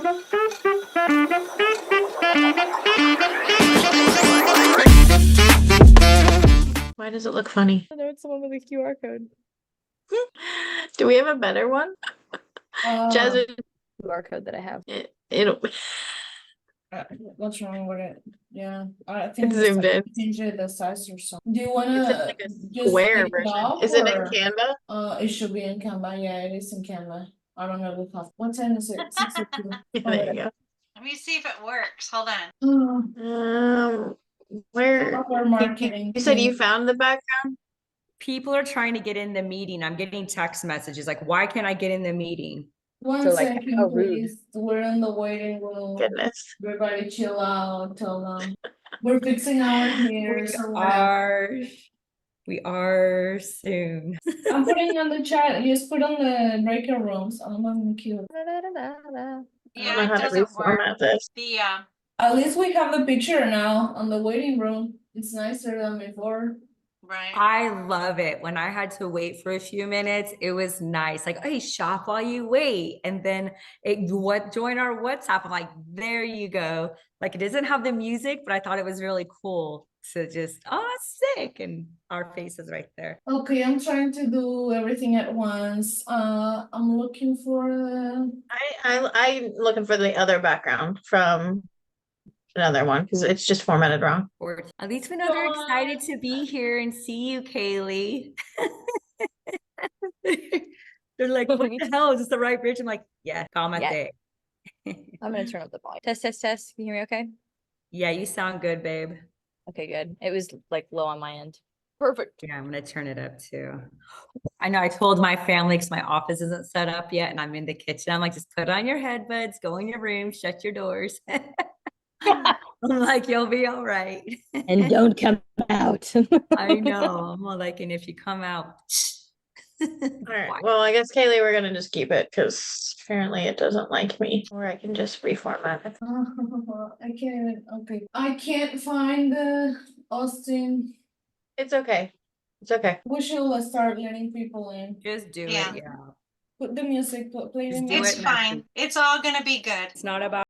Why does it look funny? Oh, no, it's the one with the QR code. Do we have a better one? Jasmine, QR code that I have. it'll What's wrong with it? Yeah, I think it's zoomed in. change it the size or something. Do you It's wanna like a just square take it version. off, Is it in or Canva? it should be in Canva. Yeah, it is in Canva. I don't know the cost. What time is it? 6:02. There you go. Let me see if it works. Hold on. Where Our marketing. you said you found the background? People are trying to get in the meeting. I'm getting text messages like, why can't I get in the meeting? One So, like, second, how rude. please. We're in the waiting room. Goodness. Everybody chill out till we're fixing our hair. We are soon. I'm putting on the chat. Just put on the breaker rooms. I'm on the queue. I don't Yeah, know it how to doesn't work. reformat this. The At least we have the picture now on the waiting room. It's nicer than before. right. I love it. When I had to wait for a few minutes, it was nice. Like, hey, shop while you wait. And then join our WhatsApp. I'm like, there you go. Like, it doesn't have the music, but I thought it was really cool to just, sick. And our faces right there. Okay, I'm trying to do everything at once. I'm looking for I'm looking for the other background from another one because it's just formatted wrong. Or at least we know they're excited to be here and see you, Kaylee. They're like, what the hell? Is this the right bridge? I'm like, yeah, comment day. I'm gonna turn up the volume. Test, test, test. Can you hear me okay? Yeah, you sound good, babe. Okay, good. It was like low on my end. Perfect. Yeah, I'm gonna turn it up too. I know I told my family because my office isn't set up yet and I'm in the kitchen. I'm like, just put on your headbuds, go in your room, shut your doors. I'm like, you'll be all right. And don't come out. I know. I'm all like, and if you come out. All right. Well, I guess Kaylee, we're gonna just keep it because apparently it doesn't like me. Or I can just reformat it. I can't. Okay, I can't find the Austin. It's okay. It's okay. We should start letting people in. Just do Yeah. it. Yeah. Put the music. Play the Just do music. It's it fine. messy. It's all gonna be good. It's not about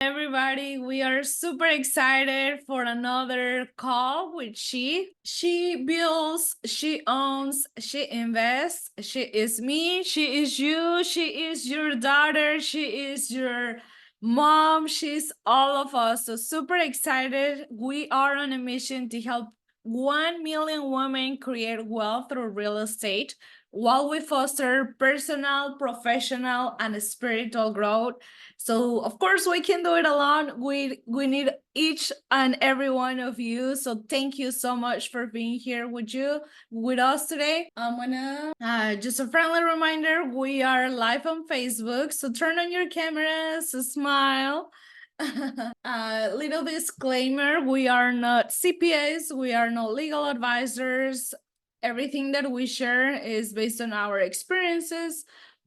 Everybody, we are super excited for another call with she. She builds, she owns, she invests. She is me, she is you, she is your daughter, she is your mom, she's all of us. So super excited. We are on a mission to help 1 million women create wealth through real estate while we foster personal, professional, and spiritual growth. So of course we can do it alone. We need each and every one of you. So thank you so much for being here with us today. I'm gonna just a friendly reminder, we are live on Facebook. So turn on your cameras, smile. Little disclaimer, we are not CPAs, we are not legal advisors. Everything that we share is based on our experiences.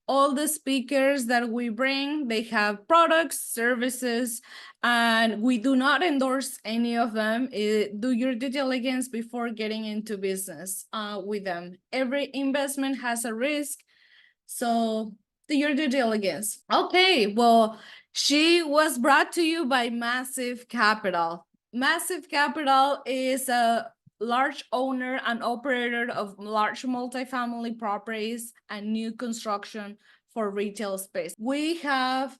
All the speakers that we bring, they have products, services, and we do not endorse any of them. Do your due diligence before getting into business with them. Every investment has a risk, so do your due diligence. Okay, well, she was brought to you by Massive Capital. Massive Capital is a large owner and operator of large multifamily properties and new construction for retail space. We have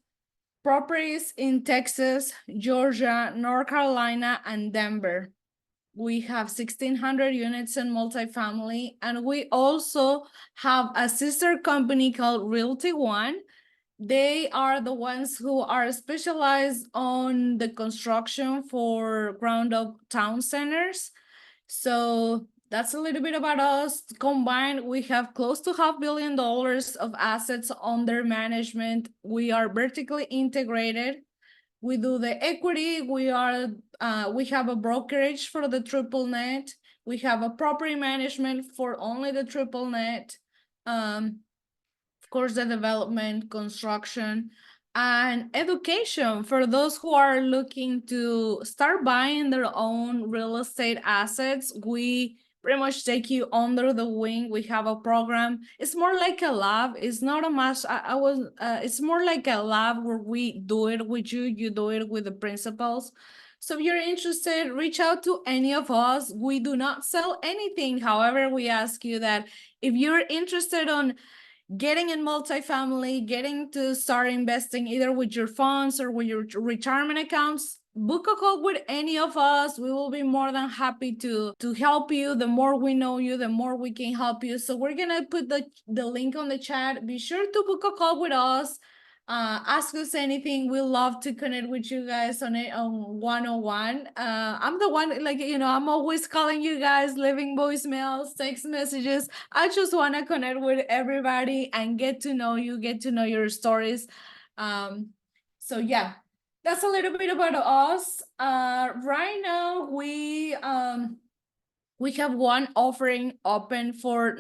properties in Texas, Georgia, North Carolina, and Denver. We have 1,600 units in multifamily, and we also have a sister company called Realty One. They are the ones who are specialized on the construction for ground up town centers. So that's a little bit about us. Combined, we have close to $500 million of assets under management. We are vertically integrated. We do the equity. We have a brokerage for the triple net. We have a property management for only the triple net. Of course, the development, construction, and education for those who are looking to start buying their own real estate assets. We pretty much take you under the wing. We have a program. It's more like a lab. It's not a mass. It's more like a lab where we do it with you. You do it with the principals. So if you're interested, reach out to any of us. We do not sell anything. However, we ask you that if you're interested on getting in multifamily, getting to start investing either with your funds or with your retirement accounts, book a call with any of us. We will be more than happy to help you. The more we know you, the more we can help you. So we're gonna put the link on the chat. Be sure to book a call with us. Ask us anything. We love to connect with you guys on one-on-one. I'm the one, like, I'm always calling you guys, leaving voicemails, text messages. I just want to connect with everybody and get to know you, get to know your stories. So yeah, that's a little bit about us. Right now we have one offering open for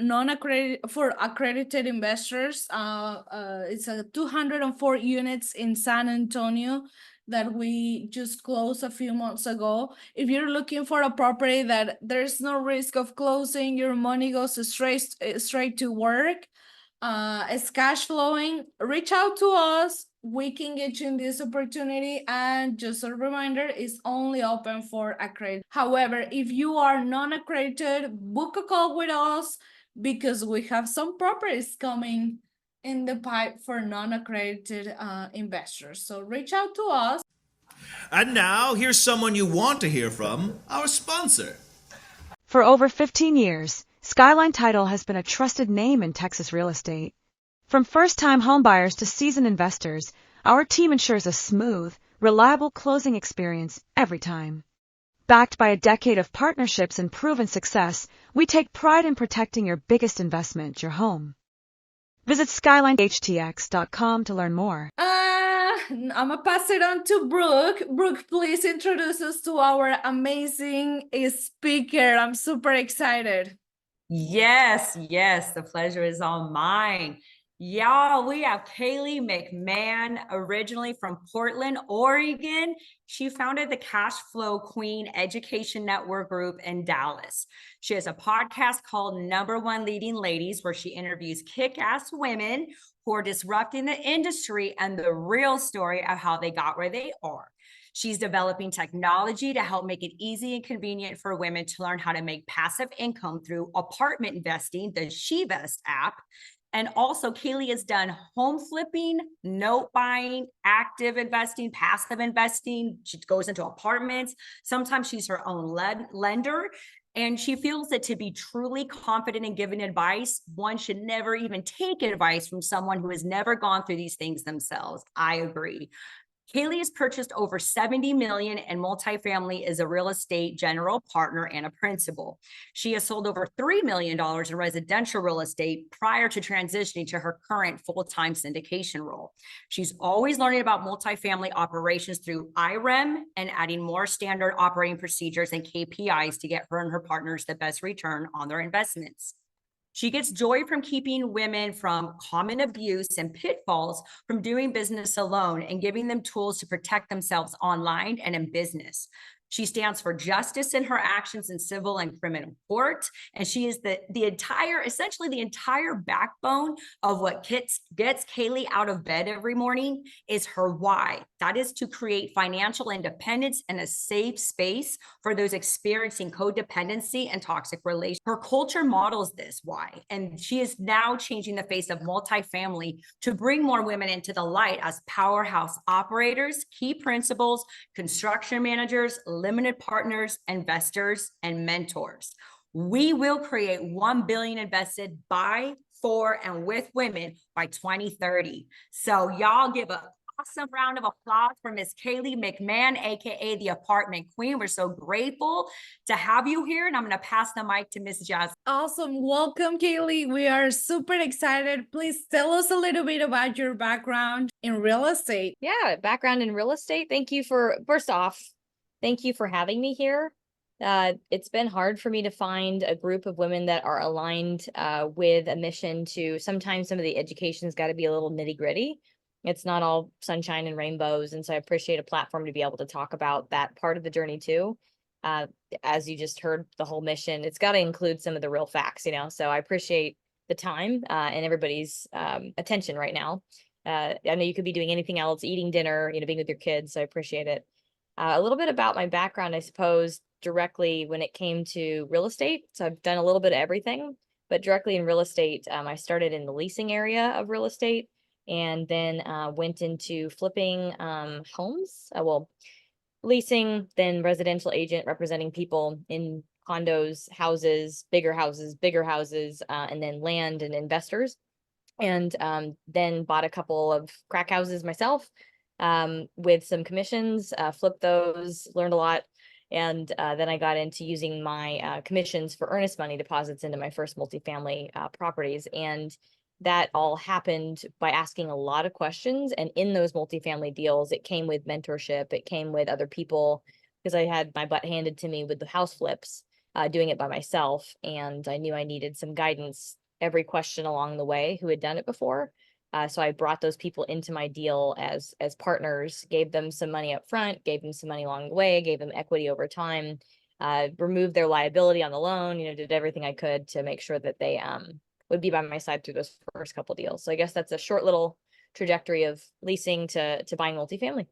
accredited investors. It's a 204 units in San Antonio that we just closed a few months ago. If you're looking for a property that there's no risk of closing, your money goes straight to work, it's cash flowing, reach out to us. We can get you in this opportunity, and just a reminder, it's only open for accredited. However, if you are non-accredited, book a call with us because we have some properties coming in the pipe for non-accredited investors. So reach out to us. And now, here's someone you want to hear from, our sponsor. For over 15 years, Skyline Title has been a trusted name in Texas real estate. From first-time homebuyers to seasoned investors, our team ensures a smooth, reliable closing experience every time. Backed by a decade of partnerships and proven success, we take pride in protecting your biggest investment, your home. Visit SkylineHTX.com to learn more. I'm gonna pass it on to Brooke. Brooke, please introduce us to our amazing speaker. I'm super excited. Yes, the pleasure is all mine. Y'all, we have Kaylee McMahon, originally from Portland, Oregon. She founded the Cash Flow Queen Education Network Group in Dallas. She has a podcast called Number One Leading Ladies, where she interviews kick-ass women who are disrupting the industry and the real story of how they got where they are. She's developing technology to help make it easy and convenient for women to learn how to make passive income through apartment investing, the SheVest app. And also, Kaylee has done home flipping, note buying, active investing, passive investing. She goes into apartments. Sometimes she's her own lender. And she feels that to be truly confident in giving advice, one should never even take advice from someone who has never gone through these things themselves. I agree. Kaylee has purchased over 70 million in multifamily as a real estate general partner and a principal. She has sold over $3 million in residential real estate prior to transitioning to her current full-time syndication role. She's always learning about multifamily operations through IREM and adding more standard operating procedures and KPIs to get her and her partners the best return on their investments. She gets joy from keeping women from common abuse and pitfalls from doing business alone and giving them tools to protect themselves online and in business. She stands for justice in her actions in civil and criminal court. And she is essentially the entire backbone of what gets Kaylee out of bed every morning is her why. That is to create financial independence and a safe space for those experiencing codependency and toxic relations. Her culture models this why. And she is now changing the face of multifamily to bring more women into the light as powerhouse operators, key principals, construction managers, limited partners, investors, and mentors. We will create 1 billion invested by, for, and with women by 2030. So y'all give an awesome round of applause for Miss Kaylee McMahon, aka the Apartment Queen. We're so grateful to have you here, and I'm going to pass the mic to Miss Jazz. Awesome. Welcome, Kaylee. We are super excited. Please tell us a little bit about your background in real estate. Yeah, background in real estate. First off, thank you for having me here. It's been hard for me to find a group of women that are aligned with a mission to, sometimes some of the education's got to be a little nitty gritty. It's not all sunshine and rainbows. And so I appreciate a platform to be able to talk about that part of the journey too. As you just heard, the whole mission, it's got to include some of the real facts, so I appreciate the time and everybody's attention right now. I know you could be doing anything else, eating dinner, being with your kids. So I appreciate it. A little bit about my background, I suppose, directly when it came to real estate. So I've done a little bit of everything, but directly in real estate, I started in the leasing area of real estate and then went into flipping homes. Leasing, then residential agent representing people in condos, houses, bigger houses, and then land and investors. And then bought a couple of crack houses myself with some commissions, flipped those, learned a lot. And then I got into using my commissions for earnest money deposits into my first multifamily properties. And that all happened by asking a lot of questions. And in those multifamily deals, it came with mentorship. It came with other people because I had my butt handed to me with the house flips, doing it by myself. And I knew I needed some guidance every question along the way who had done it before. So I brought those people into my deal as partners, gave them some money up front, gave them some money along the way, gave them equity over time, removed their liability on the loan, did everything I could to make sure that they would be by my side through those first couple deals. So I guess that's a short little trajectory of leasing to buying multifamily.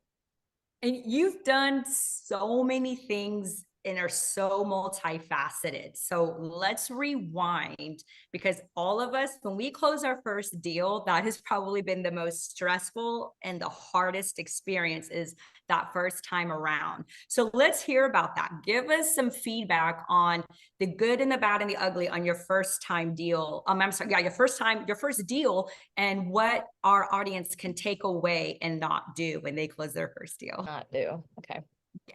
And you've done so many things and are so multifaceted. So let's rewind, because all of us, when we close our first deal, that has probably been the most stressful and the hardest experience is that first time around. So let's hear about that. Give us some feedback on the good and the bad and the ugly on your first time deal. Your first deal, and what our audience can take away and not do when they close their first deal. Not do. Okay.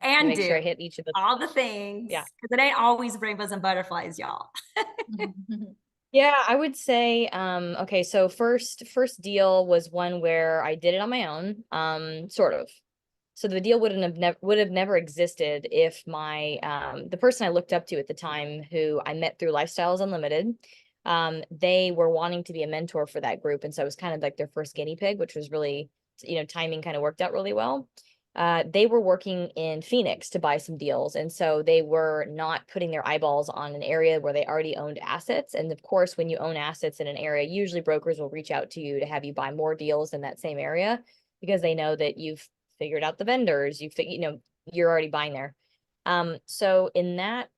And make sure I hit each of the all the things. Yeah. Because it ain't always rainbows and butterflies, y'all. Yeah, I would say, okay, so first deal was one where I did it on my own, sort of. So the deal would have never existed if my the person I looked up to at the time, who I met through Lifestyles Unlimited, they were wanting to be a mentor for that group. And so it was kind of like their first guinea pig, which was really, timing kind of worked out really well. They were working in Phoenix to buy some deals. And so they were not putting their eyeballs on an area where they already owned assets. And of course, when you own assets in an area, usually brokers will reach out to you to have you buy more deals in that same area because they know that you've figured out the vendors, you're already buying there. So in that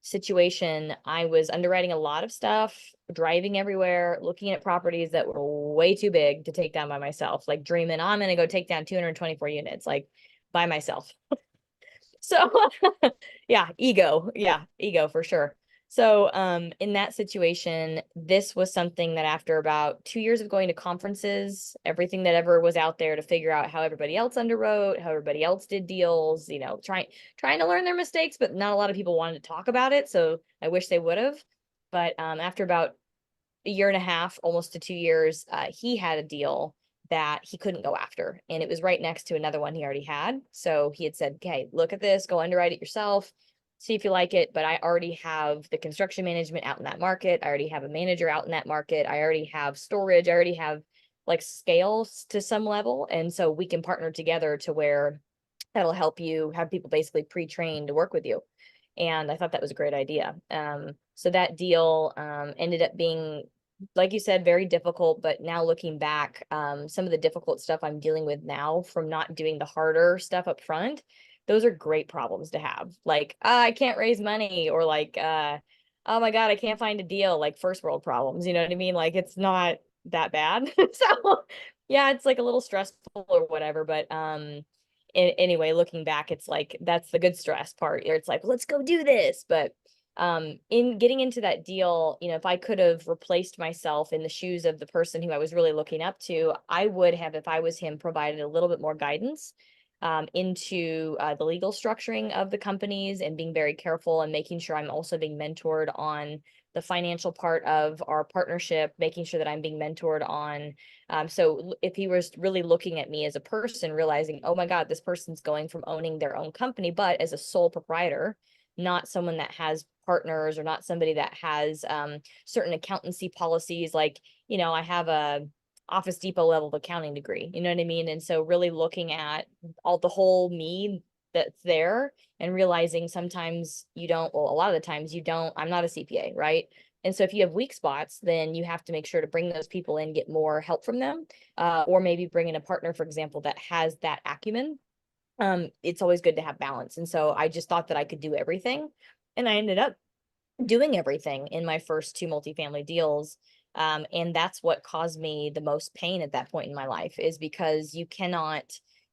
situation, I was underwriting a lot of stuff, driving everywhere, looking at properties that were way too big to take down by myself, like dreaming, I'm going to go take down 224 units, like by myself. So ego for sure. So in that situation, this was something that after about 2 years of going to conferences, everything that ever was out there to figure out how everybody else underwrote, how everybody else did deals, trying to learn their mistakes, but not a lot of people wanted to talk about it. So I wish they would have. But after about a year and a half, almost to 2 years, he had a deal that he couldn't go after. And it was right next to another one he already had. So he had said, okay, look at this, go underwrite it yourself, see if you like it. But I already have the construction management out in that market. I already have a manager out in that market. I already have storage. I already have like scales to some level. And so we can partner together to where that'll help you have people basically pre-trained to work with you. And I thought that was a great idea. So that deal ended up being, like you said, very difficult. But now looking back, some of the difficult stuff I'm dealing with now from not doing the harder stuff up front, those are great problems to have. Like, I can't raise money, or like, oh my God, I can't find a deal, like first world problems. You know what I mean? Like, it's not that bad. So yeah, it's like a little stressful or whatever. But anyway, looking back, it's like, that's the good stress part. It's like, let's go do this. But in getting into that deal, if I could have replaced myself in the shoes of the person who I was really looking up to, I would have, if I was him, provided a little bit more guidance into the legal structuring of the companies, and being very careful and making sure I'm also being mentored on the financial part of our partnership, making sure that I'm being mentored on. So if he was really looking at me as a person, realizing, oh my God, this person's going from owning their own company, but as a sole proprietor, not someone that has partners, or not somebody that has certain accountancy policies. Like, I have a Office Depot level of accounting degree, you know what I mean? And so really looking at the whole me that's there, and realizing sometimes you don't, well, a lot of the times you don't, I'm not a CPA, right? And so if you have weak spots, then you have to make sure to bring those people in, get more help from them, or maybe bring in a partner, for example, that has that acumen. It's always good to have balance. And so I just thought that I could do everything. And I ended up doing everything in my first 2 multifamily deals. And that's what caused me the most pain at that point in my life, is because you cannot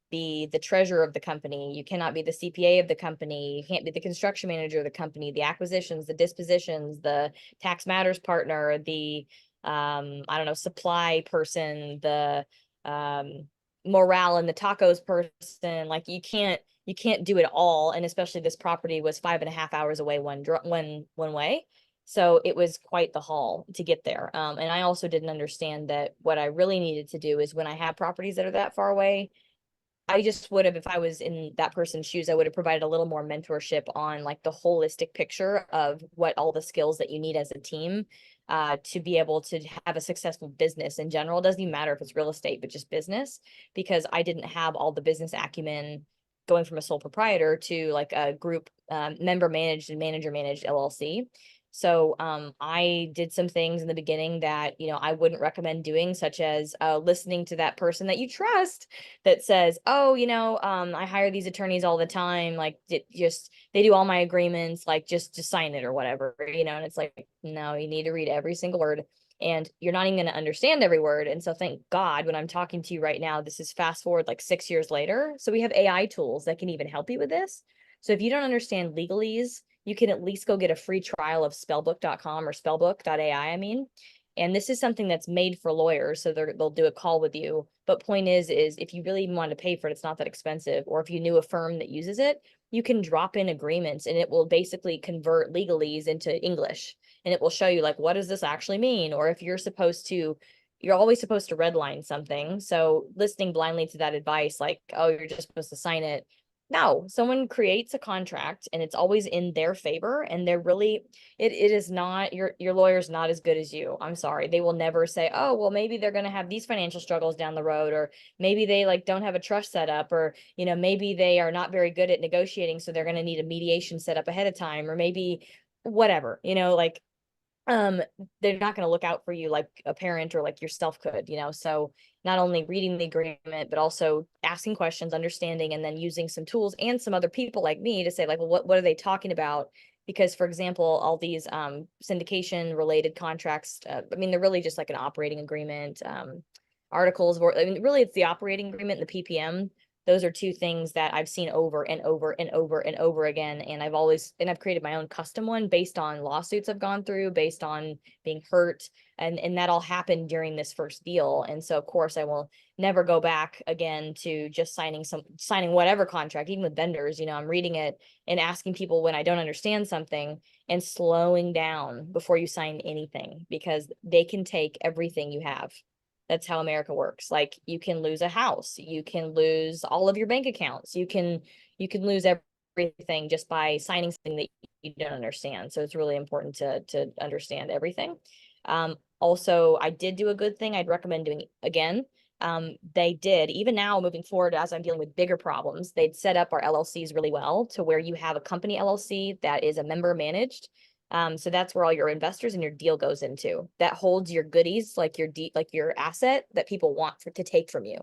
be the treasurer of the company. You cannot be the CPA of the company. You can't be the construction manager of the company, the acquisitions, the dispositions, the tax matters partner, the, I don't know, supply person, the, morale and the tacos person. Like, you can't do it all. And especially this property was 5.5 hours away one way. So it was quite the haul to get there. And I also didn't understand that what I really needed to do is, when I have properties that are that far away, I just would have, if I was in that person's shoes, I would have provided a little more mentorship on like the holistic picture of what all the skills that you need as a team to be able to have a successful business in general. It doesn't even matter if it's real estate, but just business, because I didn't have all the business acumen going from a sole proprietor to like a group member managed and manager managed LLC. So I did some things in the beginning that, I wouldn't recommend doing, such as listening to that person that you trust that says, oh, I hire these attorneys all the time. Like, they do all my agreements, like just sign it or whatever, and it's like, no, you need to read every single word, and you're not even going to understand every word. And so thank God, when I'm talking to you right now, this is fast forward like 6 years later. So we have AI tools that can even help you with this. So if you don't understand legalese, you can at least go get a free trial of spellbook.com or spellbook.ai, and this is something that's made for lawyers. So they'll do a call with you. But point is if you really want to pay for it, it's not that expensive. Or if you knew a firm that uses it, you can drop in agreements, and it will basically convert legalese into English. And it will show you like, what does this actually mean? Or if you're always supposed to redline something. So listening blindly to that advice, like, oh, you're just supposed to sign it, No, someone creates a contract and it's always in their favor, and they're really, it is not, your lawyer's not as good as you. I'm sorry. They will never say, oh, well, maybe they're going to have these financial struggles down the road, or maybe they like don't have a trust set up, or, you know, maybe they are not very good at negotiating, so they're going to need a mediation set up ahead of time, or maybe whatever, you know, like um they're not going to look out for you like a parent or like yourself could, you know. So not only reading the agreement, but also asking questions, understanding, and then using some tools and some other people like me to say like, well, what are they talking about? Because for example, all these syndication related contracts, I mean, they're really just like an operating agreement, articles, or I mean, really it's the operating agreement and the ppm. Those are two things that I've seen over and over and over and over again. And I've created my own custom one based on lawsuits I've gone through, based on being hurt. And that all happened during this first deal. And so of course I will never go back again to just signing whatever contract, even with vendors. You know, I'm reading it and asking people when I don't understand something and slowing down before you sign anything, because they can take everything you have. That's how America works. Like you can lose a house, you can lose all of your bank accounts, you can lose everything just by signing something that you don't understand. So it's really important to understand everything. Also, I did do a good thing I'd recommend doing again. They did, even now moving forward, as I'm dealing with bigger problems, they'd set up our LLCs really well to where you have a company LLC that is a member managed. So that's where all your investors and your deal goes into. That holds your goodies, like like your asset that people want to take from you.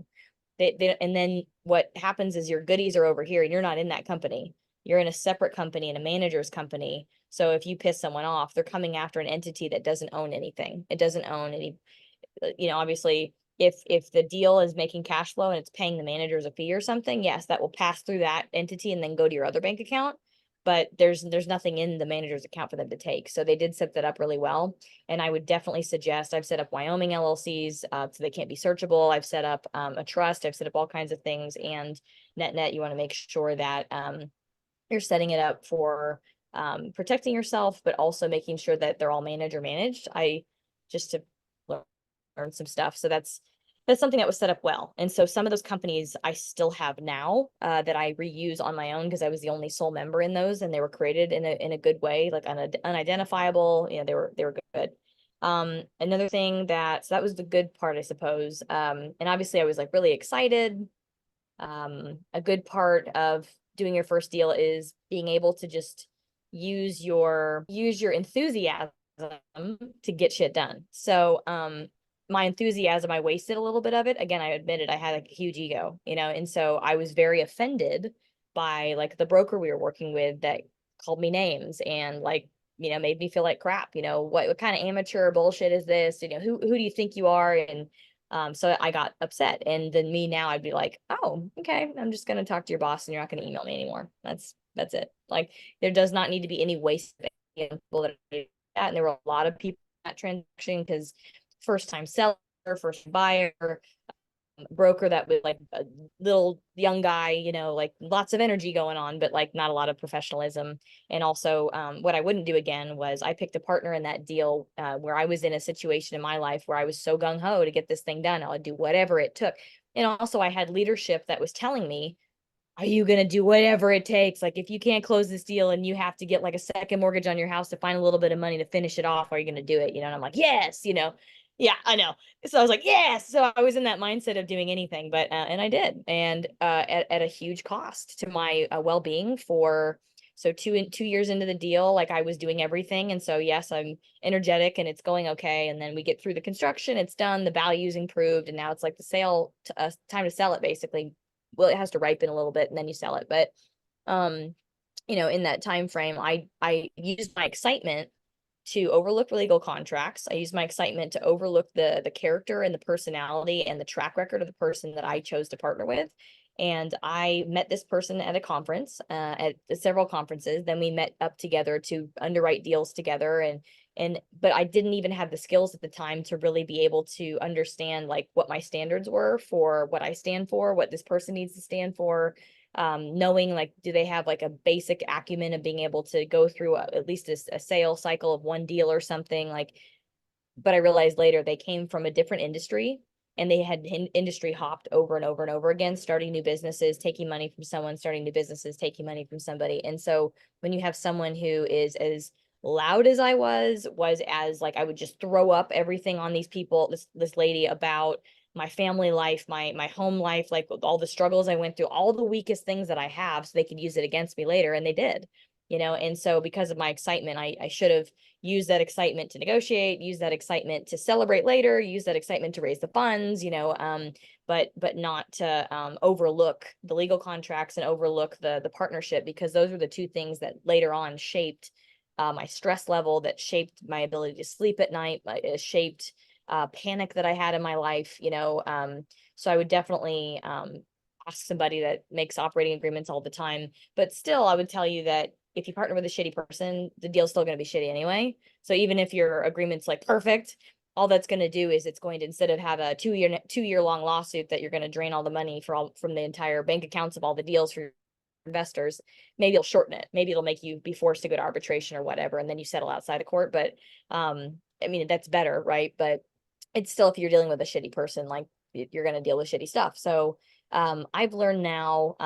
And then what happens is your goodies are over here and you're not in that company. You're in a separate company, in a manager's company. So if you piss someone off, they're coming after an entity that doesn't own anything. It doesn't own any, you know, obviously if the deal is making cash flow and it's paying the managers a fee or something, yes, that will pass through that entity and then go to your other bank account. But there's nothing in the manager's account for them to take. So they did set that up really well. And I would definitely suggest, I've set up Wyoming LLCs, so they can't be searchable. I've set up a trust. I've set up all kinds of things. And net, you want to make sure that you're setting it up for protecting yourself, but also making sure that they're all manager managed. I just to learn some stuff. So that's something that was set up well. And so some of those companies I still have now that I reuse on my own, because I was the only sole member in those, and they were created in a good way, like unidentifiable. You know, they were good. Another thing so that was the good part, I suppose. And obviously I was like really excited. A good part of doing your first deal is being able to just use your enthusiasm to get shit done. So my enthusiasm, I wasted a little bit of it. Again, I admitted I had a huge ego, you know, and so I was very offended by like the broker we were working with that called me names and like, you know, made me feel like crap. You know, what kind of amateur bullshit is this? You know, who do you think you are? And so I got upset. And then me now, I'd be like, oh, okay, I'm just gonna talk to your boss and you're not gonna email me anymore. That's it. Like there does not need to be any waste of people that do that. And there were a lot of people in that transaction, because first time seller, first buyer, broker that was like a little young guy, you know, like lots of energy going on, but like not a lot of professionalism. And also what I wouldn't do again was I picked a partner in that deal where I was in a situation in my life where I was so gung-ho to get this thing done. I would do whatever it took. And also I had leadership that was telling me, are you going to do whatever it takes? Like if you can't close this deal and you have to get like a second mortgage on your house to find a little bit of money to finish it off, are you going to do it? You know, and I'm like, yes, you know, yeah, I know. So I was like, yes. So I was in that mindset of doing anything, but, and I did. And at a huge cost to my well-being so 2 years into the deal, like I was doing everything. And so, yes, I'm energetic and it's going okay. And then we get through the construction, it's done, the value's improved. And now it's like the sale, time to sell it basically. Well, it has to ripen a little bit and then you sell it. But, you know, in that time frame, I used my excitement to overlook legal contracts. I used my excitement to overlook the character and the personality and the track record of the person that I chose to partner with. And I met this person at a conference, at several conferences. Then we met up together to underwrite deals together. But I didn't even have the skills at the time to really be able to understand like what my standards were for what I stand for, what this person needs to stand for. Knowing like, do they have like a basic acumen of being able to go through at least a sales cycle of one deal or something like, but I realized later they came from a different industry. and they had industry hopped over and over and over again, starting new businesses, taking money from someone, starting new businesses, taking money from somebody. And so when you have someone who is as loud as I was as like, I would just throw up everything on these people, this lady, about my family life, my home life, like all the struggles I went through, all the weakest things that I have, so they could use it against me later. And they did, and so because of my excitement, I should have used that excitement to negotiate, use that excitement to celebrate later, use that excitement to raise the funds, but not to overlook the legal contracts and overlook the partnership, because those were the two things that later on shaped my stress level, that shaped my ability to sleep at night, it shaped panic that I had in my life, so I would definitely ask somebody that makes operating agreements all the time. But still, I would tell you that if you partner with a shitty person, the deal's still going to be shitty anyway. So even if your agreement's like perfect, all that's going to do is it's going to, instead of have a 2 year long lawsuit that you're going to drain all the money from the entire bank accounts of all the deals for investors, maybe it'll shorten it. Maybe it'll make you be forced to go to arbitration or whatever, and then you settle outside of court. But I mean, that's better, right? But it's still, if you're dealing with a shitty person, like, you're going to deal with shitty stuff. So I've learned now,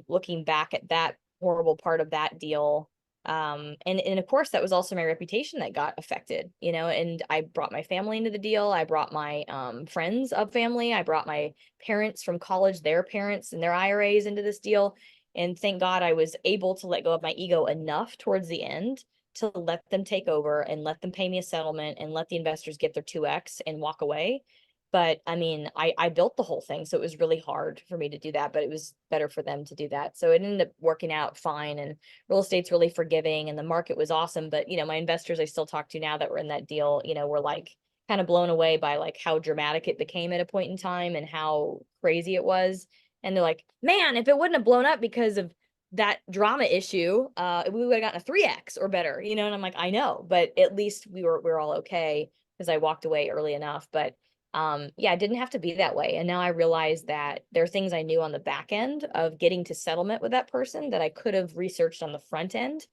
looking back at that horrible part of that deal, and of course that was also my reputation that got affected, and I brought my family into the deal. I brought my friends of family. I brought my parents from college, their parents and their IRAs into this deal. And thank God I was able to let go of my ego enough towards the end to let them take over and let them pay me a settlement and let the investors get their 2x and walk away. But I mean, I built the whole thing, so it was really hard for me to do that, but it was better for them to do that. So it ended up working out fine, and real estate's really forgiving, and the market was awesome. But my investors I still talk to now that were in that deal, were like kind of blown away by like how dramatic it became at a point in time and how crazy it was. And they're like, man, if it wouldn't have blown up because of that drama issue, we would have gotten a 3x or better, and I'm like, I know, but at least we're all okay because I walked away early enough. But yeah, it didn't have to be that way. And now I realize that there are things I knew on the back end of getting to settlement with that person that I could have researched on the front end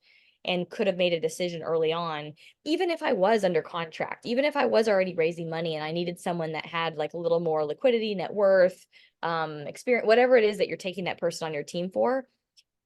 and could have made a decision early on, even if I was under contract, even if I was already raising money and I needed someone that had like a little more liquidity, net worth, experience, whatever it is that you're taking that person on your team for.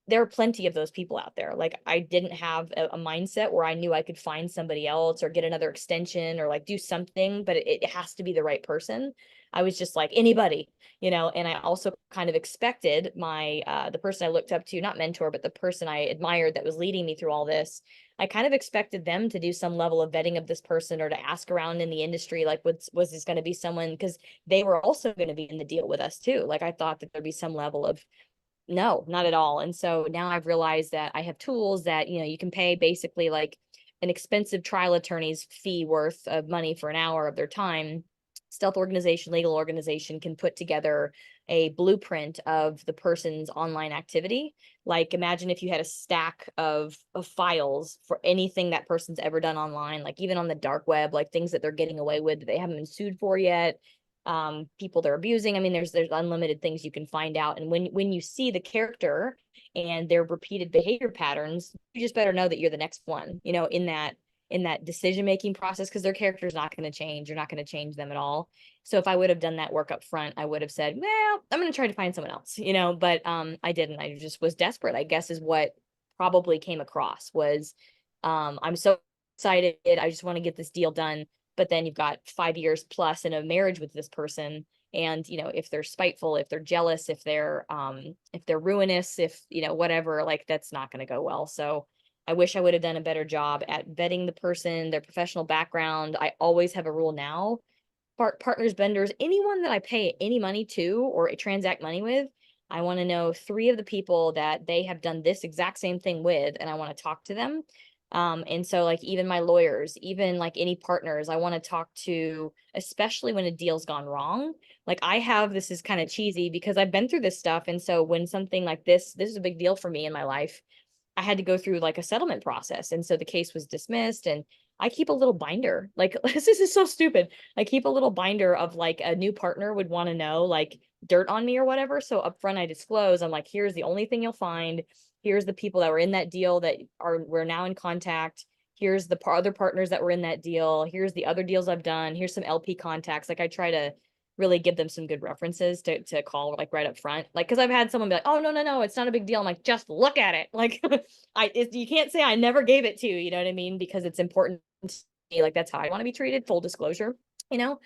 There are plenty of those people out there. Like, I didn't have a mindset where I knew I could find somebody else or get another extension or like do something, but it has to be the right person. I was just like, anybody, and I also kind of expected the person I looked up to, not mentor, but the person I admired that was leading me through all this. I kind of expected them to do some level of vetting of this person or to ask around in the industry, like, was this going to be someone, because they were also going to be in the deal with us too. Like, I thought that there'd be some level of, no, not at all. And so now I've realized that I have tools that, you can pay basically like an expensive trial attorney's fee worth of money for an hour of their time. Stealth organization, legal organization can put together a blueprint of the person's online activity. Like, imagine if you had a stack of files for anything that person's ever done online, like even on the dark web, like things that they're getting away with that they haven't been sued for yet, people they're abusing. I mean, there's unlimited things you can find out. And when you see the character and their repeated behavior patterns, you just better know that you're the next one, in that decision-making process, because their character is not going to change. You're not going to change them at all. So if I would have done that work up front, I would have said, well, I'm going to try to find someone else, but I didn't. I just was desperate, I guess, is what probably came across was, I'm so excited. I just want to get this deal done. But then you've got 5 years plus in a marriage with this person. And, if they're spiteful, if they're jealous, if they're ruinous, if, whatever, like, that's not going to go well. So I wish I would have done a better job at vetting the person, their professional background. I always have a rule now, partners, vendors, anyone that I pay any money to or transact money with, I want to know 3 of the people that they have done this exact same thing with, and I want to talk to them. And so like even my lawyers, even like any partners, I want to talk to, especially when a deal's gone wrong. Like, this is kind of cheesy because I've been through this stuff. And so when something like this is a big deal for me in my life, I had to go through like a settlement process. And so the case was dismissed, and I keep a little binder. Like, this is so stupid. I keep a little binder of like a new partner would want to know, like, dirt on me or whatever. So upfront I disclose, I'm like, here's the only thing you'll find. Here's the people that were in that deal that we're now in contact. Here's the other partners that were in that deal. Here's the other deals I've done. Here's some LP contacts. Like, I try to really give them some good references to call like right up front. Like, cause I've had someone be like, oh, no, it's not a big deal. I'm like, just look at it. Like you can't say I never gave it to you, you know what I mean? Because it's important to me, like that's how I want to be treated, full disclosure, you know?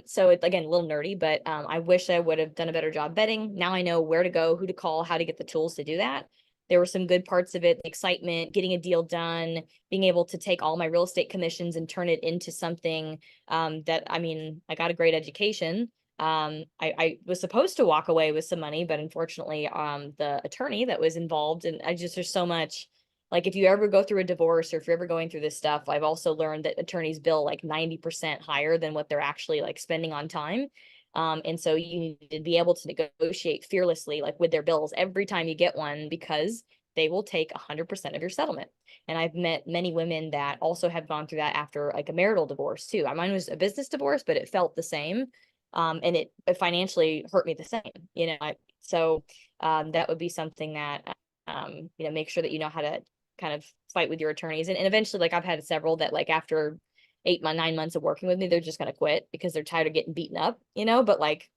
So it's again, a little nerdy, but I wish I would have done a better job vetting. Now I know where to go, who to call, how to get the tools to do that. There were some good parts of it, the excitement, getting a deal done, being able to take all my real estate commissions and turn it into something that, I mean, I got a great education. I was supposed to walk away with some money, but unfortunately, the attorney that was involved, and there's so much, like if you ever go through a divorce or if you're ever going through this stuff, I've also learned that attorneys bill like 90% higher than what they're actually like spending on time. And so you need to be able to negotiate fearlessly, like with their bills every time you get one, because they will take 100% of your settlement. And I've met many women that also have gone through that after like a marital divorce too. Mine was a business divorce, but it felt the same. And it financially hurt me the same, you know. So that would be something that, you know, make sure that you know how to kind of fight with your attorneys. And eventually, like I've had several that like after 9 months of working with me, they're just going to quit because they're tired of getting beaten up, you know, but like,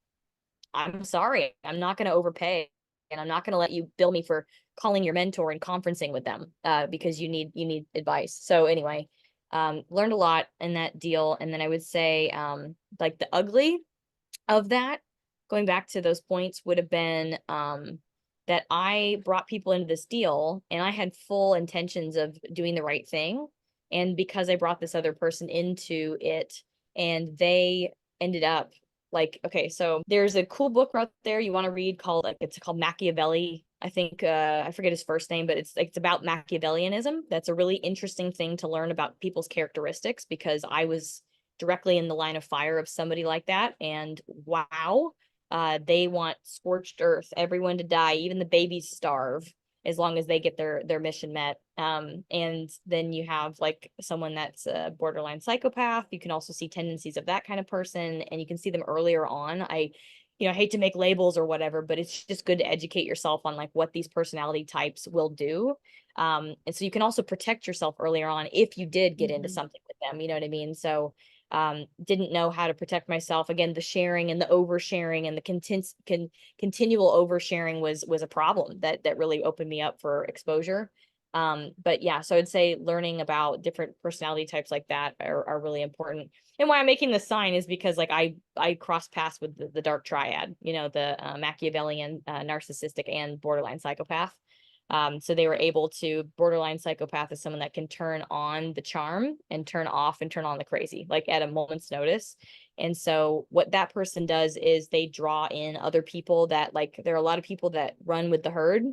I'm sorry, I'm not going to overpay, and I'm not going to let you bill me for calling your mentor and conferencing with them because you need advice. So anyway, learned a lot in that deal. And then I would say like the ugly of that, going back to those points, would have been that I brought people into this deal and I had full intentions of doing the right thing. And because I brought this other person into it and they ended up like, okay, so there's a cool book out there you want to read called, like, it's called Machiavelli. I think, I forget his first name, but it's about Machiavellianism. That's a really interesting thing to learn about people's characteristics, because I was directly in the line of fire of somebody like that. And wow, they want scorched earth, everyone to die, even the babies starve as long as they get their mission met. And then you have like someone that's a borderline psychopath. You can also see tendencies of that kind of person, and you can see them earlier on. I hate to make labels or whatever, but it's just good to educate yourself on like what these personality types will do. And so you can also protect yourself earlier on if you did get into something with them, you know what I mean? So didn't know how to protect myself. Again, the sharing and the oversharing and the continual oversharing was a problem that really opened me up for exposure. But yeah, so I'd say learning about different personality types like that are really important. And why I'm making this sign is because like I cross paths with the dark triad, you know, the Machiavellian, narcissistic, and borderline psychopath. So they were able to, borderline psychopath is someone that can turn on the charm and turn off and turn on the crazy, like at a moment's notice. And so what that person does is they draw in other people that, like, there are a lot of people that run with the herd.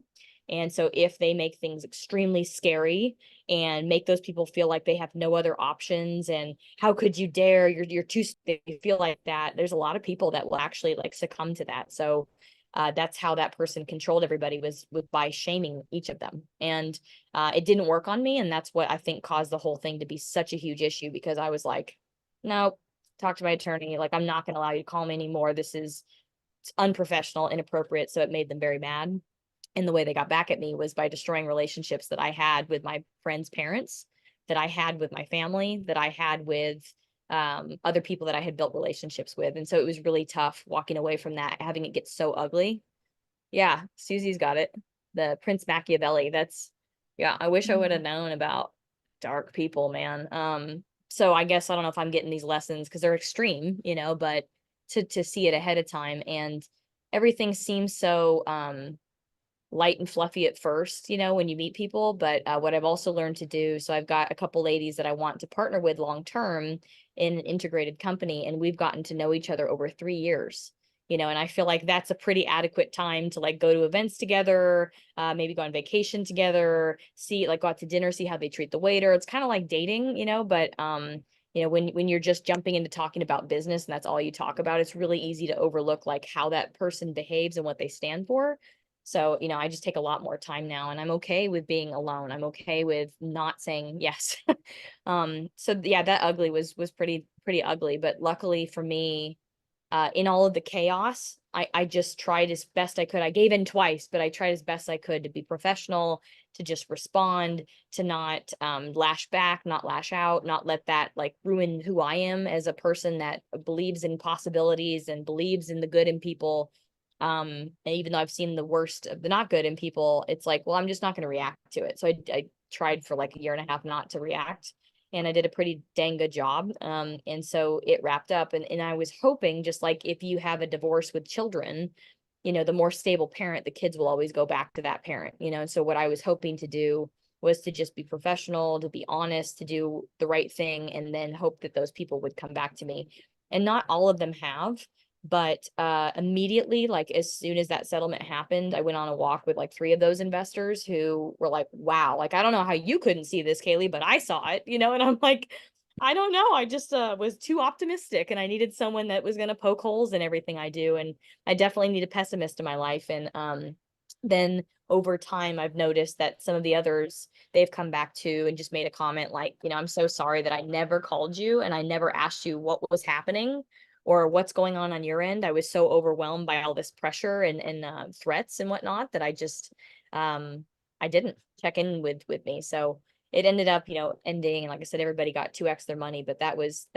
And so if they make things extremely scary and make those people feel like they have no other options, and how could you dare, you're too, they feel like that, there's a lot of people that will actually like succumb to that. So that's how that person controlled everybody, was by shaming each of them. And it didn't work on me. And that's what I think caused the whole thing to be such a huge issue, because I was like, no, talk to my attorney. Like, I'm not going to allow you to call me anymore. This is unprofessional, inappropriate. So it made them very mad. And the way they got back at me was by destroying relationships that I had with my friends' parents, that I had with my family, that I had with other people that I had built relationships with. And so it was really tough walking away from that, having it get so ugly. Yeah, Susie's got it. The Prince Machiavelli. That's, yeah, I wish I would have known about dark people, man. So I guess I don't know if I'm getting these lessons because they're extreme, you know, but to see it ahead of time, and everything seems so light and fluffy at first, you know, when you meet people. But what I've also learned to do, so I've got a couple ladies that I want to partner with long term in an integrated company, and we've gotten to know each other over 3 years, you know, and I feel like that's a pretty adequate time to like go to events together, maybe go on vacation together, see, like, go out to dinner, see how they treat the waiter. It's kind of like dating, you know, but you know, when you're just jumping into talking about business and that's all you talk about, it's really easy to overlook like how that person behaves and what they stand for. So, you know, I just take a lot more time now, and I'm okay with being alone. I'm okay with not saying yes. So yeah, that ugly was pretty ugly, but luckily for me, in all of the chaos, I just tried as best I could. I gave in twice, but I tried as best I could to be professional, to just respond, to not lash back, not lash out, not let that like ruin who I am as a person that believes in possibilities and believes in the good in people. And even though I've seen the worst of the not good in people, it's like, well, I'm just not going to react to it. So I tried for like a year and a half not to react. And I did a pretty dang good job. And so it wrapped up. And I was hoping, just like if you have a divorce with children, you know, the more stable parent, the kids will always go back to that parent, you know. And so what I was hoping to do was to just be professional, to be honest, to do the right thing, and then hope that those people would come back to me. And not all of them have, but immediately, like as soon as that settlement happened, I went on a walk with like 3 of those investors who were like, wow, like I don't know how you couldn't see this, Kaylee, but I saw it, you know. And I'm like, I don't know, I just was too optimistic, and I needed someone that was going to poke holes in everything I do. And I definitely need a pessimist in my life. And then over time, I've noticed that some of the others, they've come back to and just made a comment like, you know, I'm so sorry that I never called you and I never asked you what was happening or what's going on your end. I was so overwhelmed by all this pressure and threats and whatnot that I just I didn't check in with me. So it ended up, you know, ending, and like I said, everybody got 2x their money, but that was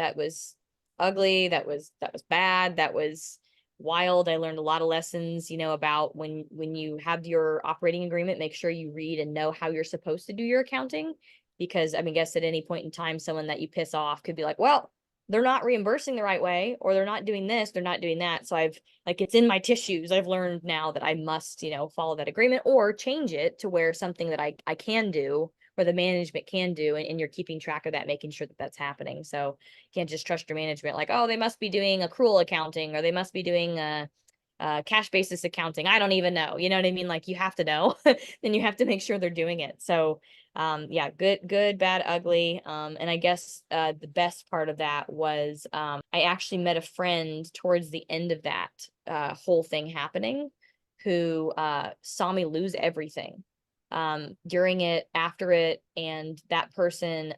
ugly, that was bad, that was wild. I learned a lot of lessons, you know, about when you have your operating agreement, make sure you read and know how you're supposed to do your accounting. Because I mean, I guess at any point in time, someone that you piss off could be like, well, they're not reimbursing the right way, or they're not doing this, they're not doing that. So I've like, it's in my tissues. I've learned now that I must, you know, follow that agreement or change it to where something that I can do, or the management can do, and you're keeping track of that, making sure that that's happening. So you can't just trust your management like, oh, they must be doing accrual accounting, or they must be doing cash basis accounting. I don't even know. You know what I mean? Like you have to know, then you have to make sure they're doing it. So yeah, good, bad, ugly. And I guess the best part of that was I actually met a friend towards the end of that whole thing happening who saw me lose everything during it, after it. And that person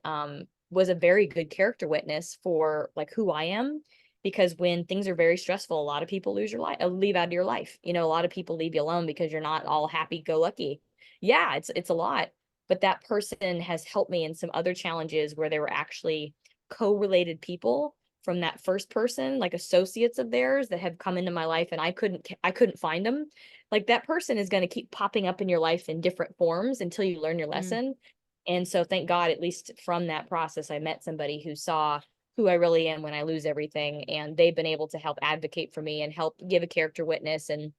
was a very good character witness for like who I am. Because when things are very stressful, a lot of people lose your life, leave out of your life. You know, a lot of people leave you alone because you're not all happy go lucky. Yeah, it's a lot. But that person has helped me in some other challenges where they were actually co-related people from that first person, like associates of theirs that have come into my life, and I couldn't find them. Like that person is going to keep popping up in your life in different forms until you learn your lesson. And so thank God, at least from that process, I met somebody who saw who I really am when I lose everything. And they've been able to help advocate for me and help give a character witness, and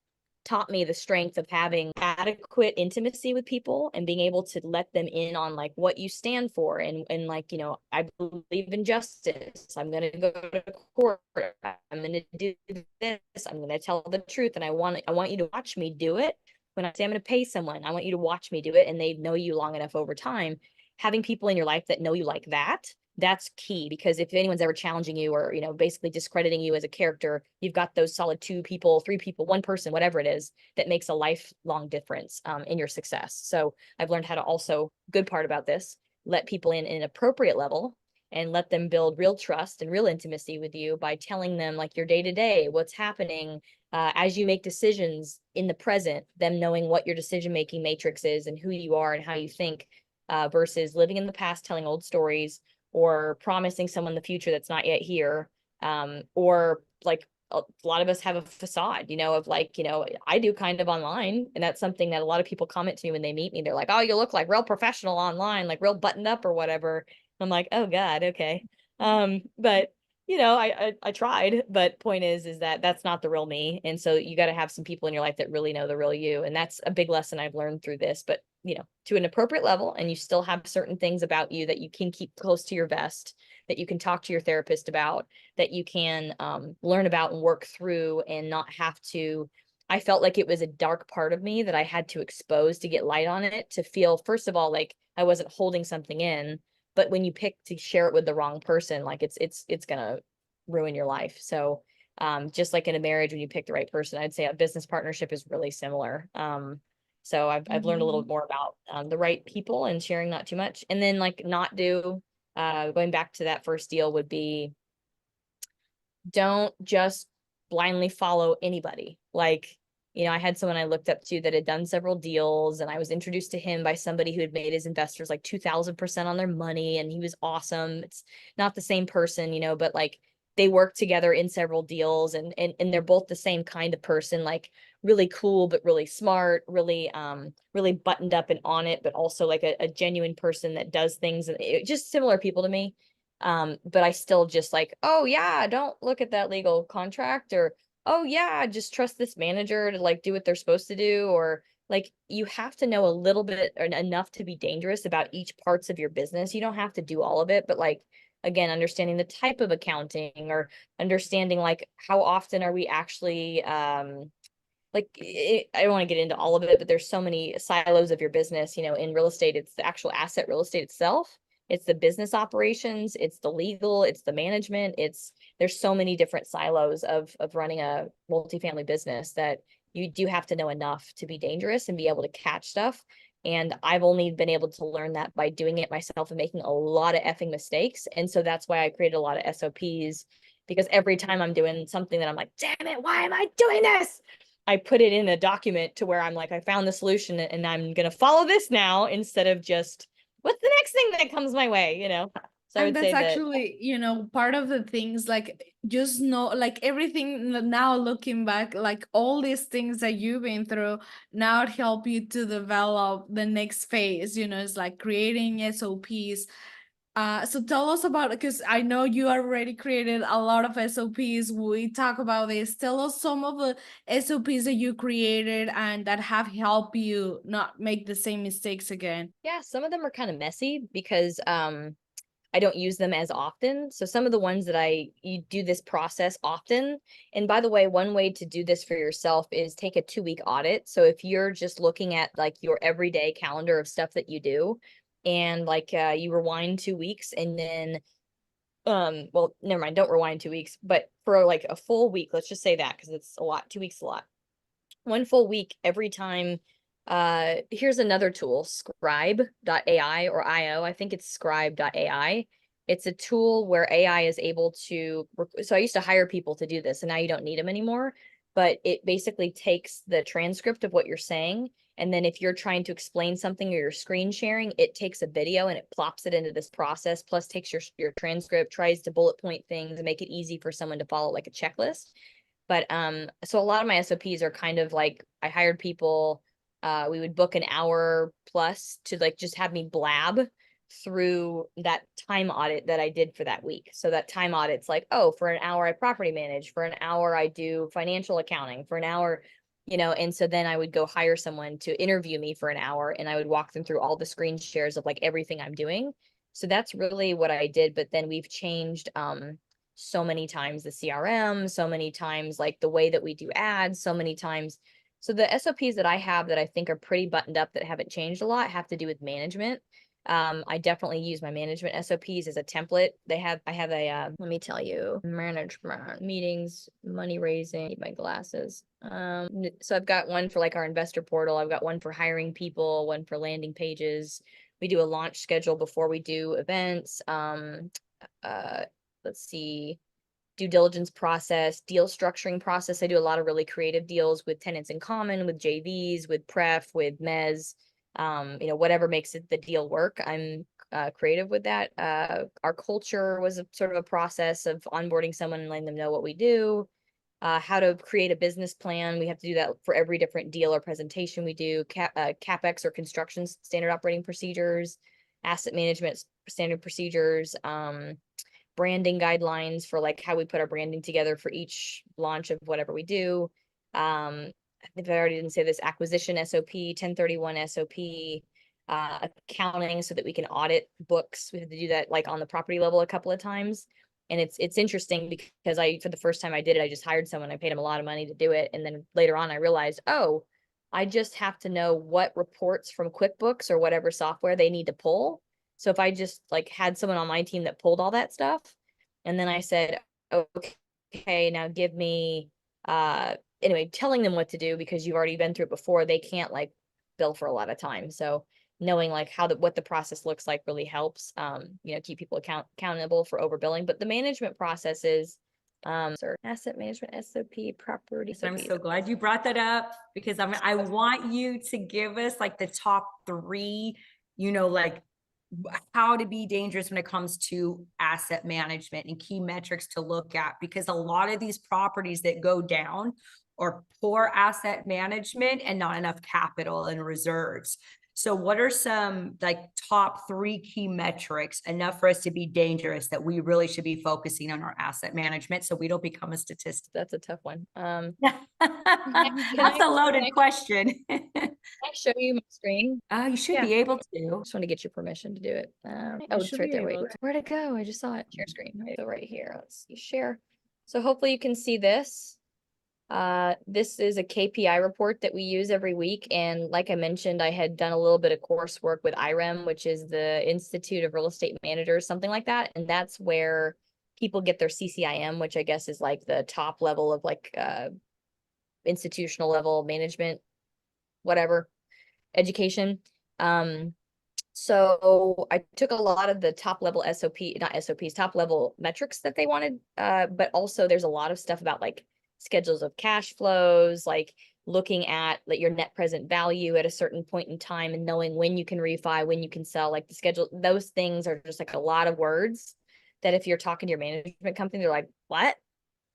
taught me the strength of having adequate intimacy with people and being able to let them in on like what you stand for. And like, you know, I believe in justice. I'm going to go to court. I'm going to do this. I'm going to tell the truth. And I want you to watch me do it. When I say I'm going to pay someone, I want you to watch me do it. And they know you long enough over time. Having people in your life that know you like that, that's key. Because if anyone's ever challenging you or, you know, basically discrediting you as a character, you've got those solid 2 people, 3 people, 1 person, whatever it is, that makes a lifelong difference in your success. So I've learned how to also, good part about this, let people in an appropriate level and let them build real trust and real intimacy with you by telling them like your day to day, what's happening as you make decisions in the present, them knowing what your decision making matrix is and who you are and how you think, versus living in the past, telling old stories, or promising someone the future that's not yet here. Or like a lot of us have a facade, you know, of like, you know, I do kind of online. And that's something that a lot of people comment to me when they meet me. They're like, oh, you look like real professional online, like real buttoned up or whatever. I'm like, oh God, okay. But you know, I tried, but point is that that's not the real me. And so you got to have some people in your life that really know the real you. And that's a big lesson I've learned through this, but you know, to an appropriate level. And you still have certain things about you that you can keep close to your vest, that you can talk to your therapist about, that you can learn about and work through, and not have to. I felt like it was a dark part of me that I had to expose to get light on it, to feel, first of all, like I wasn't holding something in. But when you pick to share it with the wrong person, like it's gonna ruin your life. So just like in a marriage, when you pick the right person, I'd say a business partnership is really similar. So I've learned a little more about the right people and sharing not too much. And then like not do, going back to that first deal would be, don't just blindly follow anybody. Like, you know, I had someone I looked up to that had done several deals, and I was introduced to him by somebody who had made his investors like 2000% on their money, and he was awesome. It's not the same person, you know, but like they worked together in several deals, and they're both the same kind of person, like really cool, but really smart, really buttoned up and on it, but also like a genuine person that does things, and just similar people to me. But I still just like, oh yeah, don't look at that legal contract, or oh yeah, just trust this manager to like do what they're supposed to do, or like you have to know a little bit or enough to be dangerous about each parts of your business. You don't have to do all of it, but like again, understanding the type of accounting, or understanding like how often are we actually like I don't want to get into all of it, but there's so many silos of your business. You know, in real estate, it's the actual asset real estate itself, it's the business operations, it's the legal, it's the management, there's so many different silos of running a multifamily business that you do have to know enough to be dangerous and be able to catch stuff. And I've only been able to learn that by doing it myself and making a lot of effing mistakes. And so that's why I created a lot of SOPs, because every time I'm doing something that I'm like, damn it, why am I doing this? I put it in a document to where I'm like, I found the solution and I'm going to follow this now, instead of just what's the next thing that comes my way, you know? So I And would say that's that actually, you know, part of the things, like just know, like everything now looking back, like all these things that you've been through now help you to develop the next phase, you know, it's like creating SOPs. So tell us about, because I know you already created a lot of SOPs. We talk about this. Tell us some of the SOPs that you created and that have helped you not make the same mistakes again. yeah, some of them are kind of messy because I don't use them as often. So some of the ones that you do this process often. And by the way, one way to do this for yourself is take a 2-week audit. So if you're just looking at like your everyday calendar of stuff that you do, and like you rewind 2 weeks, and then well, never mind, don't rewind 2 weeks, but for like a full week, let's just say that, because it's a lot. 2 weeks is a lot. One full week every time. Here's another tool, scribe.ai or io. I think it's scribe.ai. It's a tool where AI is able to, so I used to hire people to do this, and now you don't need them anymore, but it basically takes the transcript of what you're saying, and then if you're trying to explain something or you're screen sharing, it takes a video and it plops it into this process, plus takes your transcript, tries to bullet point things and make it easy for someone to follow, like a checklist. But so a lot of my SOPs are kind of like, I hired people, we would book an hour plus to like just have me blab through that time audit that I did for that week. So that time audit's like, oh, for an hour I property manage, for an hour I do financial accounting, for an hour, you know, and so then I would go hire someone to interview me for an hour, and I would walk them through all the screen shares of like everything I'm doing. So that's really what I did. But then we've changed so many times the CRM, so many times like the way that we do ads, so many times. So the SOPs that I have that I think are pretty buttoned up that haven't changed a lot have to do with management. I definitely use my management SOPs as a template. I have a, let me tell you, management meetings, money raising, need my glasses. So I've got one for like our investor portal. I've got one for hiring people, one for landing pages. We do a launch schedule before we do events. Let's see, due diligence process, deal structuring process. I do a lot of really creative deals with tenants in common, with JVs, with pref, with mezz, you know, whatever makes it the deal work. I'm creative with that. Our culture was a sort of a process of onboarding someone and letting them know what we do. How to create a business plan. We have to do that for every different deal or presentation we do. CapEx or construction standard operating procedures, asset management standard procedures, branding guidelines for like how we put our branding together for each launch of whatever we do. If I already didn't say this, acquisition SOP, 1031 SOP, accounting so that we can audit books. We had to do that like on the property level a couple of times. And it's interesting because for the first time I did it, I just hired someone, I paid him a lot of money to do it. And then later on I realized, oh, I just have to know what reports from QuickBooks or whatever software they need to pull. So if I just like had someone on my team that pulled all that stuff, and then I said, okay, now give me, anyway, telling them what to do because you've already been through it before, they can't like bill for a lot of time. So knowing like what the process looks like really helps, you know, keep people accountable for overbilling. But the management process is Or asset management, SOP, property. And I'm so glad you brought that up because I want you to give us like the top 3, like how to be dangerous when it comes to asset management and key metrics to look at, because a lot of these properties that go down are poor asset management and not enough capital and reserves. So what are some like top 3 key metrics enough for us to be dangerous that we really should be focusing on our asset management so we don't become a statistic? That's a tough one. That's a loaded question. Can I show you my screen? You should Yeah. be able to. Just want to get your permission to do it. Oh, it's should right be there. Wait, able to. where'd it go? I just saw it. Share screen. Right, so right here. Let's see. Share. So hopefully you can see this. This is a KPI report that we use every week. And like I mentioned, I had done a little bit of coursework with IREM, which is the Institute of Real Estate Managers, something like that. And that's where people get their CCIM, which I guess is like the top level of like institutional level management, whatever, education. So I took a lot of the top level not SOPs, top level metrics that they wanted. But also there's a lot of stuff about like schedules of cash flows, like looking at like your net present value at a certain point in time and knowing when you can refi, when you can sell, like the schedule. Those things are just like a lot of words that if you're talking to your management company, they're like, what?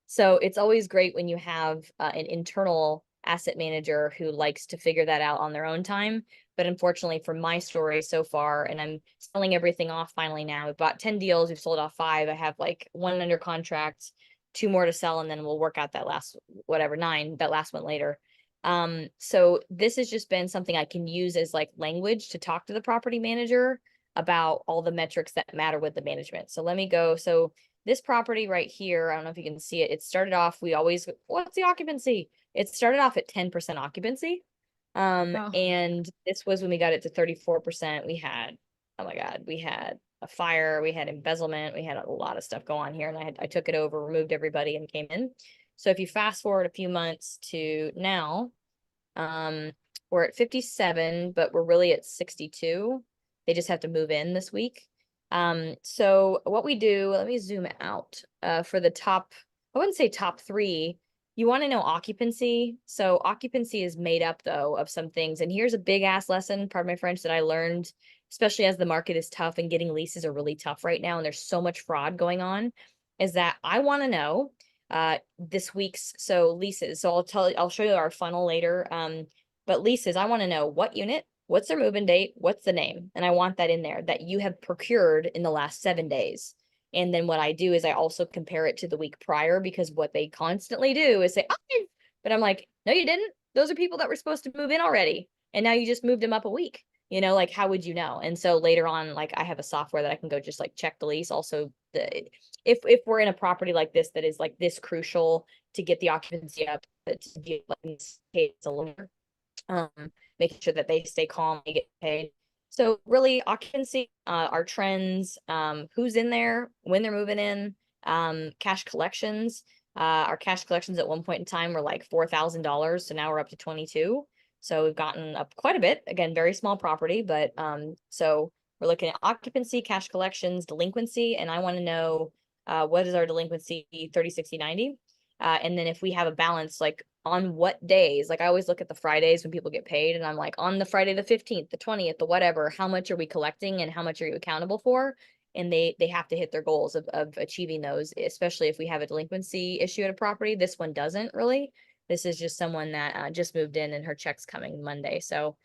So it's always great when you have an internal asset manager who likes to figure that out on their own time. But unfortunately for my story so far, and I'm selling everything off finally now. We've bought 10 deals. We've sold off 5. I have like 1 under contract, 2 more to sell, and then we'll work out that last, 9, that last one later. So this has just been something I can use as like language to talk to the property manager about all the metrics that matter with the management. So let me go. So this property right here, I don't know if you can see it. It started off, what's the occupancy? It started off at 10% occupancy. Wow. And this was when we got it to 34%. We had, oh my God, we had a fire, we had embezzlement, we had a lot of stuff go on here. And I took it over, removed everybody and came in. So if you fast forward a few months to now, we're at 57, but we're really at 62. They just have to move in this week. So what we do, let me zoom out, for the top, I wouldn't say top 3. You want to know occupancy. So occupancy is made up though of some things. And here's a big ass lesson, pardon my French, that I learned, especially as the market is tough and getting leases are really tough right now. And there's so much fraud going on, is that I want to know, this week's, so leases. So I'll show you our funnel later. But leases, I want to know what unit, what's their move-in date, what's the name? And I want that in there that you have procured in the last 7 days. And then what I do is I also compare it to the week prior, because what they constantly do is say, oh, but I'm like, no, you didn't. Those are people that were supposed to move in already. And now you just moved them up a week, like, how would you know? And so later on, like I have a software that I can go just like check the lease. Also if we're in a property like this, that is like this crucial to get the occupancy up, to be like in this case, a lawyer, making sure that they stay calm, they get paid. So really occupancy, our trends, who's in there, when they're moving in, cash collections. Our cash collections at one point in time were like $4,000. So now we're up to 22. So we've gotten up quite a bit. Again, very small property, but so we're looking at occupancy, cash collections, delinquency, and I want to know what is our delinquency 30, 60, 90. And then if we have a balance, like on what days, like I always look at the Fridays when people get paid, and I'm like, on the Friday, the 15th, the 20th, the whatever, how much are we collecting and how much are you accountable for? And they have to hit their goals of achieving those, especially if we have a delinquency issue at a property. This one doesn't really. This is just someone that just moved in and her check's coming Monday. So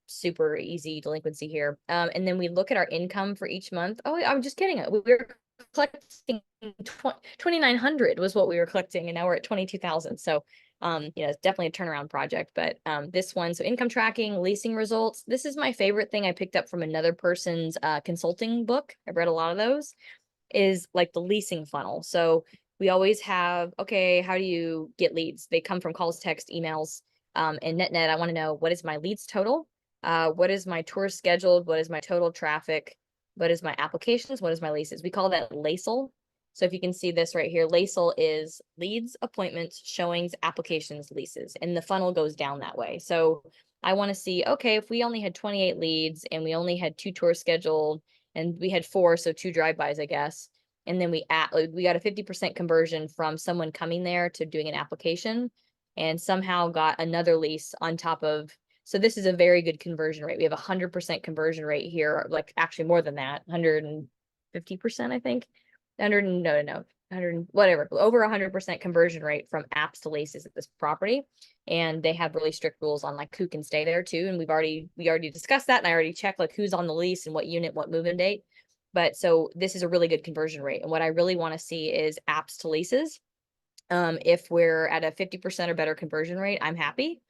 super easy delinquency here. And then we look at our income for each month. Oh, I'm just kidding. We were collecting 2,900 was what we were collecting, and now we're at 22,000. So it's definitely a turnaround project. But this one, so income tracking, leasing results. This is my favorite thing I picked up from another person's consulting book. I've read a lot of those, is like the leasing funnel. So we always have, okay, how do you get leads? They come from calls, text, emails, and net. I want to know, what is my leads total? What is my tours scheduled? What is my total traffic? What is my applications? What is my leases? We call that LACL. So if you can see this right here, LACL is leads, appointments, showings, applications, leases, and the funnel goes down that way. So I want to see, okay, if we only had 28 leads and we only had 2 tours scheduled and we had 4, so 2 drive-bys, I guess. And then we got a 50% conversion from someone coming there to doing an application, and somehow got another lease on top of. So this is a very good conversion rate. We have 100% conversion rate here, like actually more than that, 150%, I think. 100, whatever, over 100% conversion rate from apps to leases at this property. And they have really strict rules on like who can stay there too. And we already discussed that, and I already checked like who's on the lease and what unit, what move-in date. But so this is a really good conversion rate. And what I really want to see is apps to leases. If we're at a 50% or better conversion rate, I'm happy.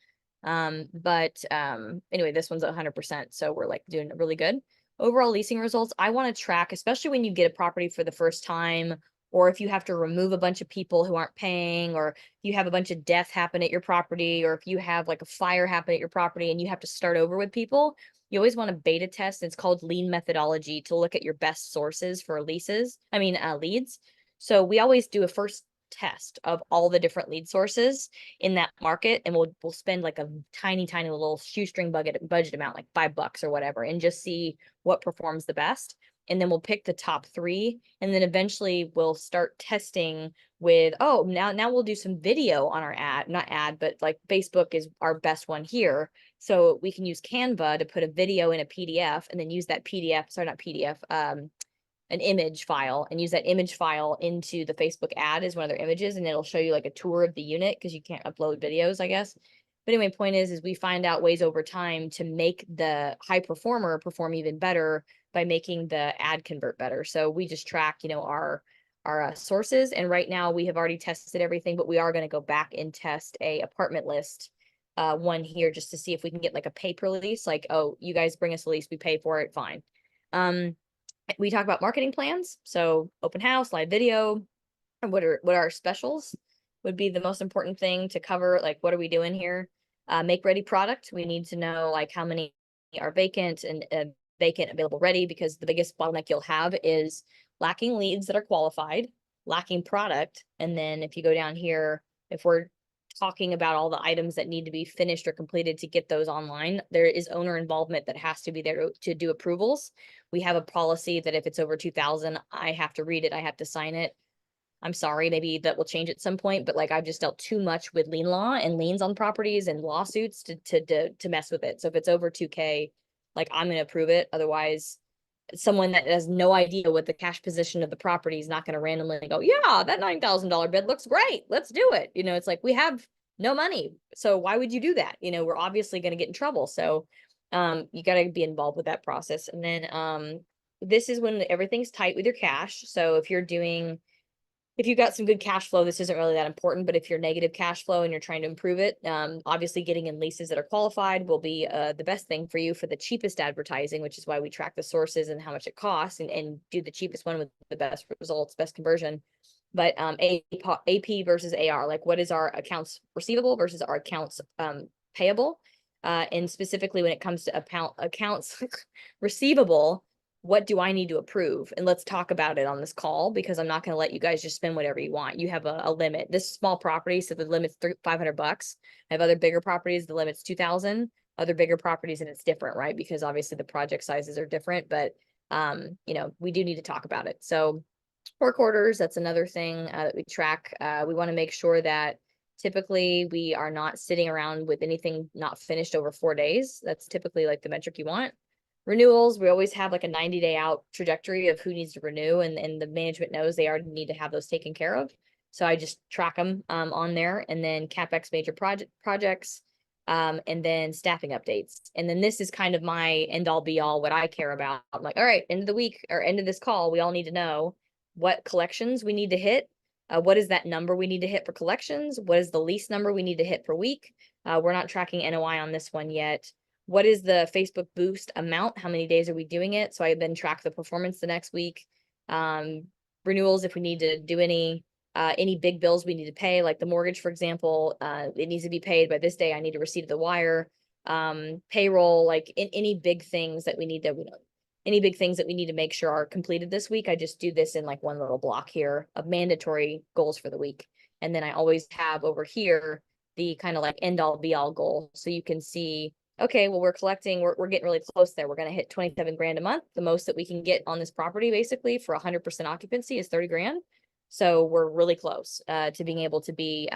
Anyway, this one's 100%. So we're like doing really good. Overall leasing results, I want to track, especially when you get a property for the first time, or if you have to remove a bunch of people who aren't paying, or you have a bunch of death happen at your property, or if you have like a fire happen at your property and you have to start over with people, you always want to beta test. It's called lean methodology to look at your best sources for leads. So we always do a first test of all the different lead sources in that market, and we'll spend like a tiny little shoestring budget amount, like $5 or whatever, and just see what performs the best. And then we'll pick the top 3, and then eventually we'll start testing with, now we'll do some video on our but like Facebook is our best one here. So we can use Canva to put a video in a PDF, and then use that an image file, and use that image file into the Facebook ad as one of their images, and it'll show you like a tour of the unit, because you can't upload videos, I guess. But anyway, point is we find out ways over time to make the high performer perform even better by making the ad convert better. So we just track, our sources. And right now we have already tested everything, but we are going to go back and test a apartment list one here, just to see if we can get like a pay per lease, like, oh, you guys bring us a lease, we pay for it, fine. We talk about marketing plans. So open house, live video, and what are our specials would be the most important thing to cover. Like, what are we doing here? Make ready product. We need to know like how many are vacant and vacant, available, ready, because the biggest bottleneck you'll have is lacking leads that are qualified, lacking product. And then if you go down here, if we're talking about all the items that need to be finished or completed to get those online, there is owner involvement that has to be there to do approvals. We have a policy that if it's over 2,000, I have to read it, I have to sign it. I'm sorry, maybe that will change at some point, but like I've just dealt too much with lien law and liens on properties and lawsuits to mess with it. So if it's over 2K, like I'm going to approve it. Otherwise, someone that has no idea what the cash position of the property is not going to randomly go, yeah, that $9,000 bid looks great, let's do it. It's like, we have no money, so why would you do that? We're obviously going to get in trouble. So you got to be involved with that process. And then this is when everything's tight with your cash. So if you've got some good cash flow, this isn't really that important. But if you're negative cash flow and you're trying to improve it, obviously getting in leases that are qualified will be the best thing for you for the cheapest advertising, which is why we track the sources and how much it costs, and do the cheapest one with the best results, best conversion. But AP versus AR, like what is our accounts receivable versus our accounts payable? And specifically when it comes to accounts receivable, what do I need to approve? And let's talk about it on this call, because I'm not going to let you guys just spend whatever you want. You have a limit. This small property, so the limit's $500. I have other bigger properties, the limit's 2,000. Other bigger properties, and it's different, right? Because obviously the project sizes are different, but we do need to talk about it. So work orders, that's another thing that we track. We want to make sure that typically we are not sitting around with anything not finished over 4 days. That's typically like the metric you want. Renewals, we always have like a 90-day out trajectory of who needs to renew, and the management knows they already need to have those taken care of. So I just track them on there. And then CapEx major projects, and then staffing updates. And then this is kind of my end all be all, what I care about. I'm like, all right, end of the week or end of this call, we all need to know what collections we need to hit. What is that number we need to hit for collections? What is the lease number we need to hit per week? We're not tracking NOI on this one yet. What is the Facebook boost amount? How many days are we doing it? So I then track the performance the next week. Renewals, if we need to do any big bills we need to pay, like the mortgage, for example, it needs to be paid by this day. I need to receive the wire. Payroll, like any big things that we need to make sure are completed this week. I just do this in like one little block here of mandatory goals for the week. And then I always have over here the kind of like end all be all goal. So you can see okay, well, we're collecting, we're getting really close there. We're gonna hit 27 grand a month. The most that we can get on this property basically for 100% occupancy is 30 grand. So we're really close to being able to be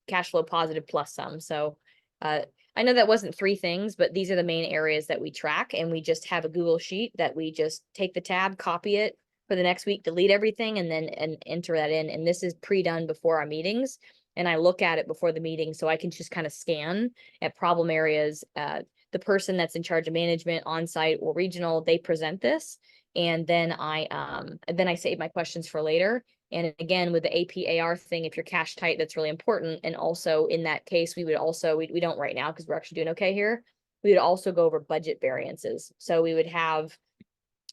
cash flow positive plus some. So I know that wasn't 3 things, but these are the main areas that we track, and we just have a Google sheet that we just take the tab, copy it for the next week, delete everything, and then enter that in. And this is pre-done before our meetings. And I look at it before the meeting so I can just kind of scan at problem areas. The person that's in charge of management, on-site or regional, they present this, and then I save my questions for later. And again, with the APAR thing, if you're cash tight, that's really important. And also in that case, we would also, we don't right now because we're actually doing okay here. We would also go over budget variances. So we would have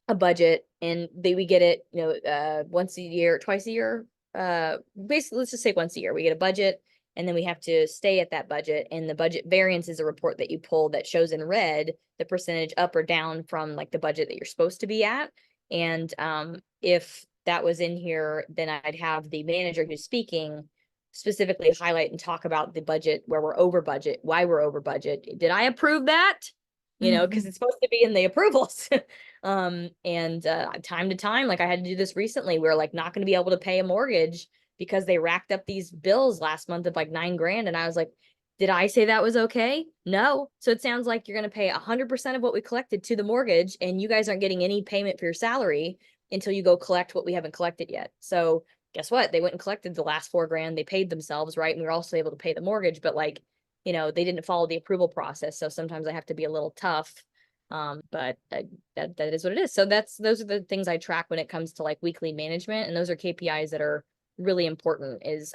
a budget, and we get it, once a year, twice a year. Basically, let's just say once a year, we get a budget, and then we have to stay at that budget. And the budget variance is a report that you pull that shows in red the percentage up or down from like the budget that you're supposed to be at. And if that was in here, then I'd have the manager who's speaking specifically highlight and talk about the budget where we're over budget, why we're over budget. Did I approve that? Because it's supposed to be in the approvals. And time to time, like I had to do this recently, we're like not going to be able to pay a mortgage because they racked up these bills last month of like 9 grand. And I was like, did I say that was okay? No. So it sounds like you're going to pay 100% of what we collected to the mortgage, and you guys aren't getting any payment for your salary until you go collect what we haven't collected yet. So guess what? They went and collected the last 4 grand. They paid themselves, right? And we were also able to pay the mortgage, but like, they didn't follow the approval process. So sometimes I have to be a little tough. But that is what it is. So those are the things I track when it comes to like weekly management. And those are KPIs that are really important. Is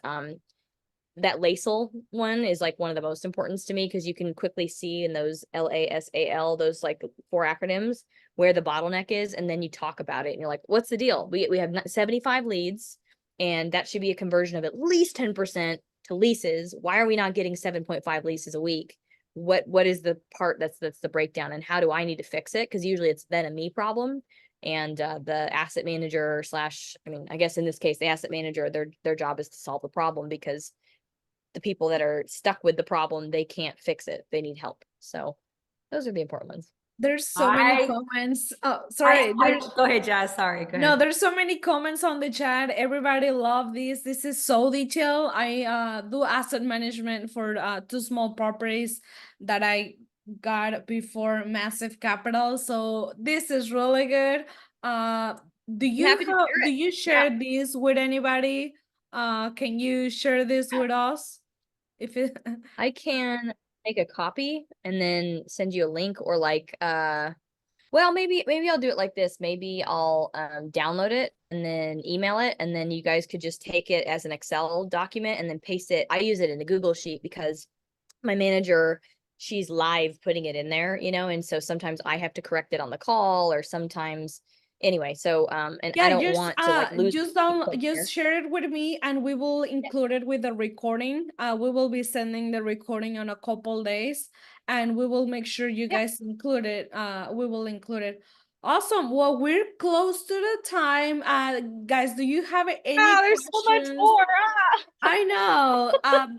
that LASAL one is like one of the most importance to me, because you can quickly see in those LASAL, those like 4 acronyms, where the bottleneck is. And then you talk about it and you're like, what's the deal? We have 75 leads, and that should be a conversion of at least 10% to leases. Why are we not getting 7.5 leases a week? What is the part that's the breakdown, and how do I need to fix it? Because usually it's then a me problem. And the asset manager I guess in this case, the asset manager, their job is to solve the problem, because the people that are stuck with the problem, they can't fix it. They need help. So those are the important ones. There's so many comments. Oh, sorry. Go ahead, Jazz. Sorry. Go ahead. No, there's so many comments on the chat. Everybody love this. This is so detailed. I do asset management for 2 small properties that I got before Massive Capital. So this is really good. Do you share this with anybody? Can you share this with us? I can make a copy and then send you a link, or like well, maybe I'll do it like this. Maybe I'll download it and then email it, and then you guys could just take it as an Excel document and then paste it. I use it in a Google Sheet because my manager, she's live putting it in there, and so sometimes I have to correct it on the call, or sometimes anyway. So and I don't want to like lose. Just share it with me, and we will include it with the recording. We will be sending the recording on a couple days, and we will make sure you guys include it. We will include it. Awesome. Well, we're close to the time. Guys, do you have any there's so much more. I know.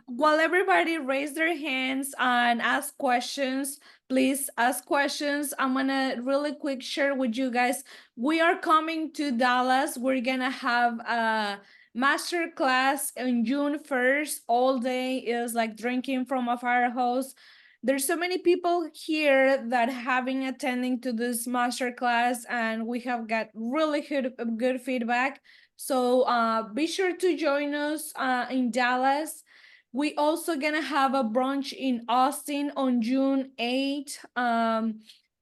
While everybody raise their hands and ask questions, please ask questions. I'm gonna really quick share with you guys. We are coming to Dallas. We're gonna have a master class on June 1st. All day is like drinking from a fire hose. There's so many people here that have been attending to this master class, and we have got really good feedback. So be sure to join us in Dallas. We also gonna have a brunch in Austin on June 8th.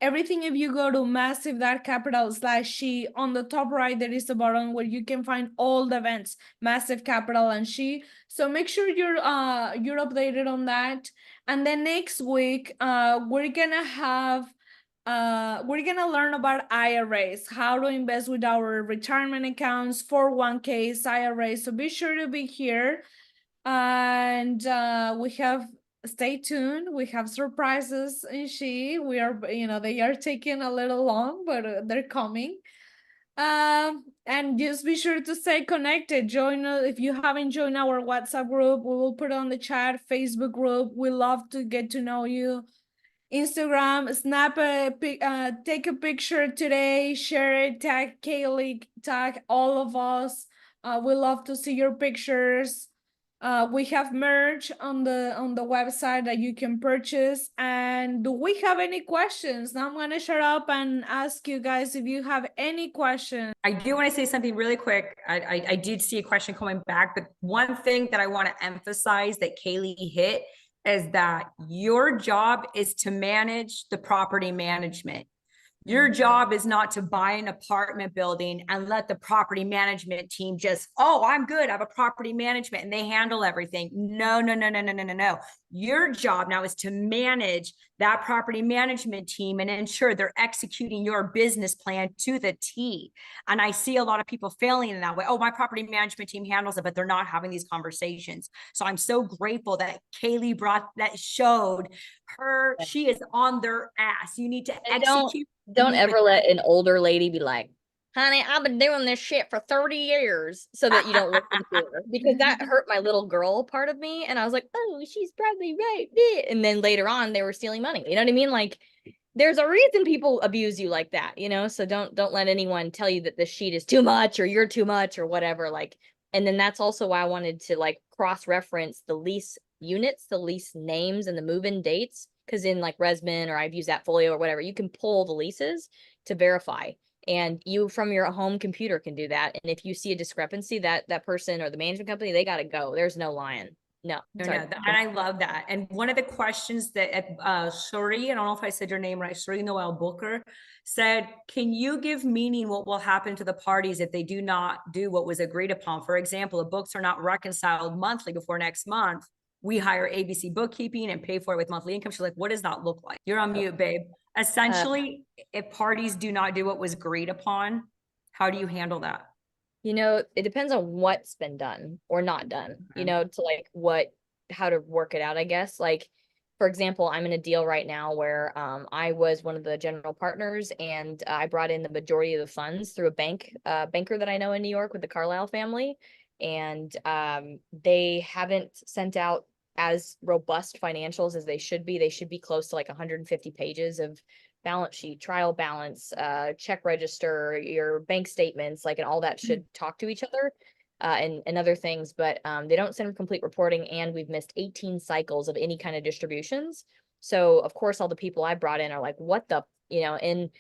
Everything, if you go to massive.capital/she, on the top right, there is a button where you can find all the events, Massive Capital and She. So make sure you're updated on that. And then next week, we're gonna learn about IRAs, how to invest with our retirement accounts, 401ks, IRAs. So be sure to be here. And stay tuned. We have surprises in She. We are, they are taking a little long, but they're coming. And just be sure to stay connected. Join us if you haven't joined our WhatsApp group. We will put it on the chat, Facebook group. We love to get to know you. Instagram, snap a take a picture today, share it, tag Kaylee, tag all of us. We love to see your pictures. We have merch on the website that you can purchase. And do we have any questions? Now I'm gonna shut up and ask you guys if you have any questions. I do want to say something really quick. I did see a question coming back, but one thing that I want to emphasize that Kaylee hit is that your job is to manage the property management. Your job is not to buy an apartment building and let the property management team just, oh, I'm good. I have a property management and they handle everything. No, no, no, no, no, no, no, no. Your job now is to manage that property management team and ensure they're executing your business plan to the T. And I see a lot of people failing in that way. Oh, my property management team handles it, but they're not having these conversations. So I'm so grateful that Kaylee showed her, she is on their ass. You need to And execute. don't ever let an older lady be like, honey, I've been doing this shit for 30 years, so that you don't listen to her, because that hurt my little girl part of me. And I was like, oh, she's probably right. And then later on they were stealing money. You know what I mean? Like, there's a reason people abuse you like that, you know? So don't let anyone tell you that this sheet is too much or you're too much or whatever. Like, and then that's also why I wanted to like cross-reference the lease units, the lease names, and the move-in dates. Because in like Resman or I've used Appfolio or whatever, you can pull the leases to verify. And you from your home computer can do that. And if you see a discrepancy, that person or the management company, they got to go. There's no lying. No, sorry. And I love that. And one of the questions that Shuri, I don't know if I said your name right, Shuri Noel Booker said, can you give meaning what will happen to the parties if they do not do what was agreed upon? For example, the books are not reconciled monthly before next month. We hire ABC bookkeeping and pay for it with monthly income. She's like, what does that look like? You're on mute, babe. Essentially, if parties do not do what was agreed upon, how do you handle that? You know, it depends on what's been done or not done, you know, to like how to work it out, I guess. Like, for example, I'm in a deal right now where I was one of the general partners, and I brought in the majority of the funds through a banker that I know in New York with the Carlisle family. And they haven't sent out as robust financials as they should be. They should be close to like 150 pages of balance sheet, trial balance, check register, your bank statements, like, and all that should talk to each other, and other things. But they don't send complete reporting, and we've missed 18 cycles of any kind of distributions. So of course, all the people I brought in are like, what the, you know, and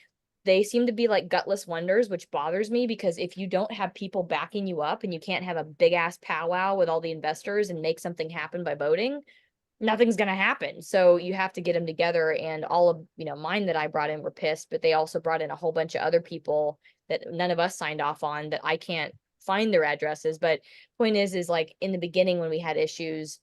they seem to be like gutless wonders, which bothers me, because if you don't have people backing you up and you can't have a big ass powwow with all the investors and make something happen by voting, nothing's going to happen. So you have to get them together. And all of, you know, mine that I brought in were pissed, but they also brought in a whole bunch of other people that none of us signed off on, that I can't find their addresses. But point is like in the beginning when we had issues,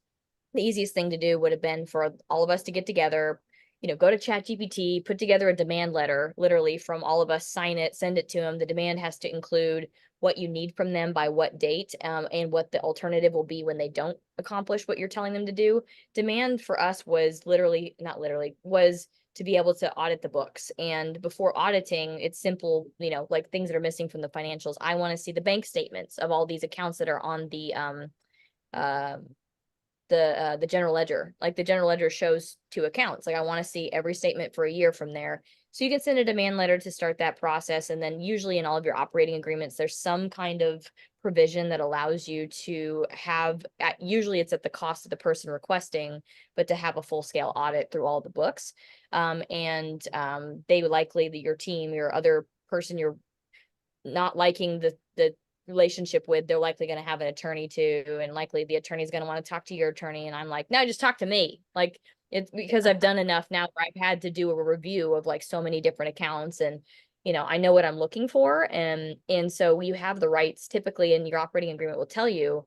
the easiest thing to do would have been for all of us to get together, you know, go to ChatGPT, put together a demand letter, literally from all of us, sign it, send it to them. The demand has to include what you need from them by what date, and what the alternative will be when they don't accomplish what you're telling them to do. Demand for us was was to be able to audit the books. And before auditing, it's simple, you know, like things that are missing from the financials. I want to see the bank statements of all these accounts that are on the general ledger. Like the general ledger shows 2 accounts. Like I want to see every statement for a year from there. So you can send a demand letter to start that process. And then usually in all of your operating agreements, there's some kind of provision that allows you to have, usually it's at the cost of the person requesting, but to have a full scale audit through all the books. They would likely, your team, your other person you're not liking the relationship with, they're likely going to have an attorney too, and likely the attorney is going to want to talk to your attorney. And I'm like, no, just talk to me. Like, it's because I've done enough now where I've had to do a review of like so many different accounts, and you know, I know what I'm looking for. And so you have the rights typically, and your operating agreement will tell you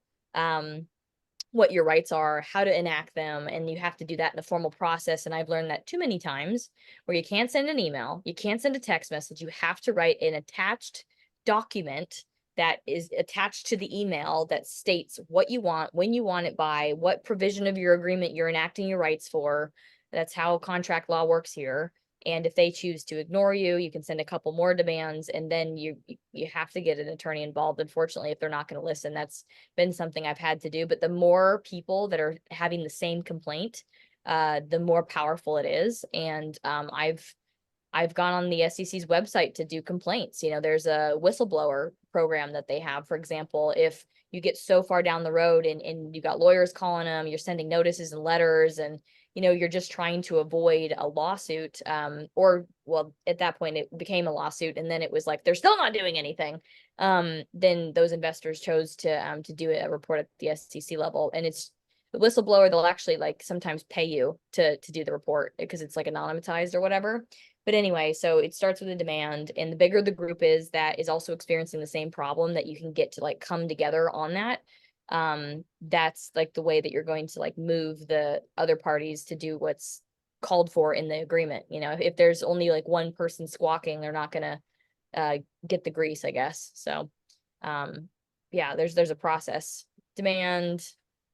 what your rights are, how to enact them, and you have to do that in a formal process. And I've learned that too many times, where you can't send an email, you can't send a text message, you have to write an attached document that is attached to the email that states what you want, when you want it by, what provision of your agreement you're enacting your rights for. That's how contract law works here. And if they choose to ignore you, you can send a couple more demands, and then you have to get an attorney involved. Unfortunately, if they're not going to listen, that's been something I've had to do. But the more people that are having the same complaint, the more powerful it is. And I've gone on the SEC's website to do complaints. You know, there's a whistleblower program that they have. For example, if you get so far down the road and you got lawyers calling them, you're sending notices and letters, and you know, you're just trying to avoid a lawsuit, or well, at that point it became a lawsuit, and then it was like they're still not doing anything. Then those investors chose to do a report at the SEC level, and it's the whistleblower. They'll actually like sometimes pay you to do the report because it's like anonymized or whatever. But anyway, so it starts with a demand, and the bigger the group is that is also experiencing the same problem, that you can get to like come together on that. That's like the way that you're going to like move the other parties to do what's called for in the agreement. You know, if there's only like one person squawking, they're not gonna get the grease, I guess. So yeah, there's a process. Demand,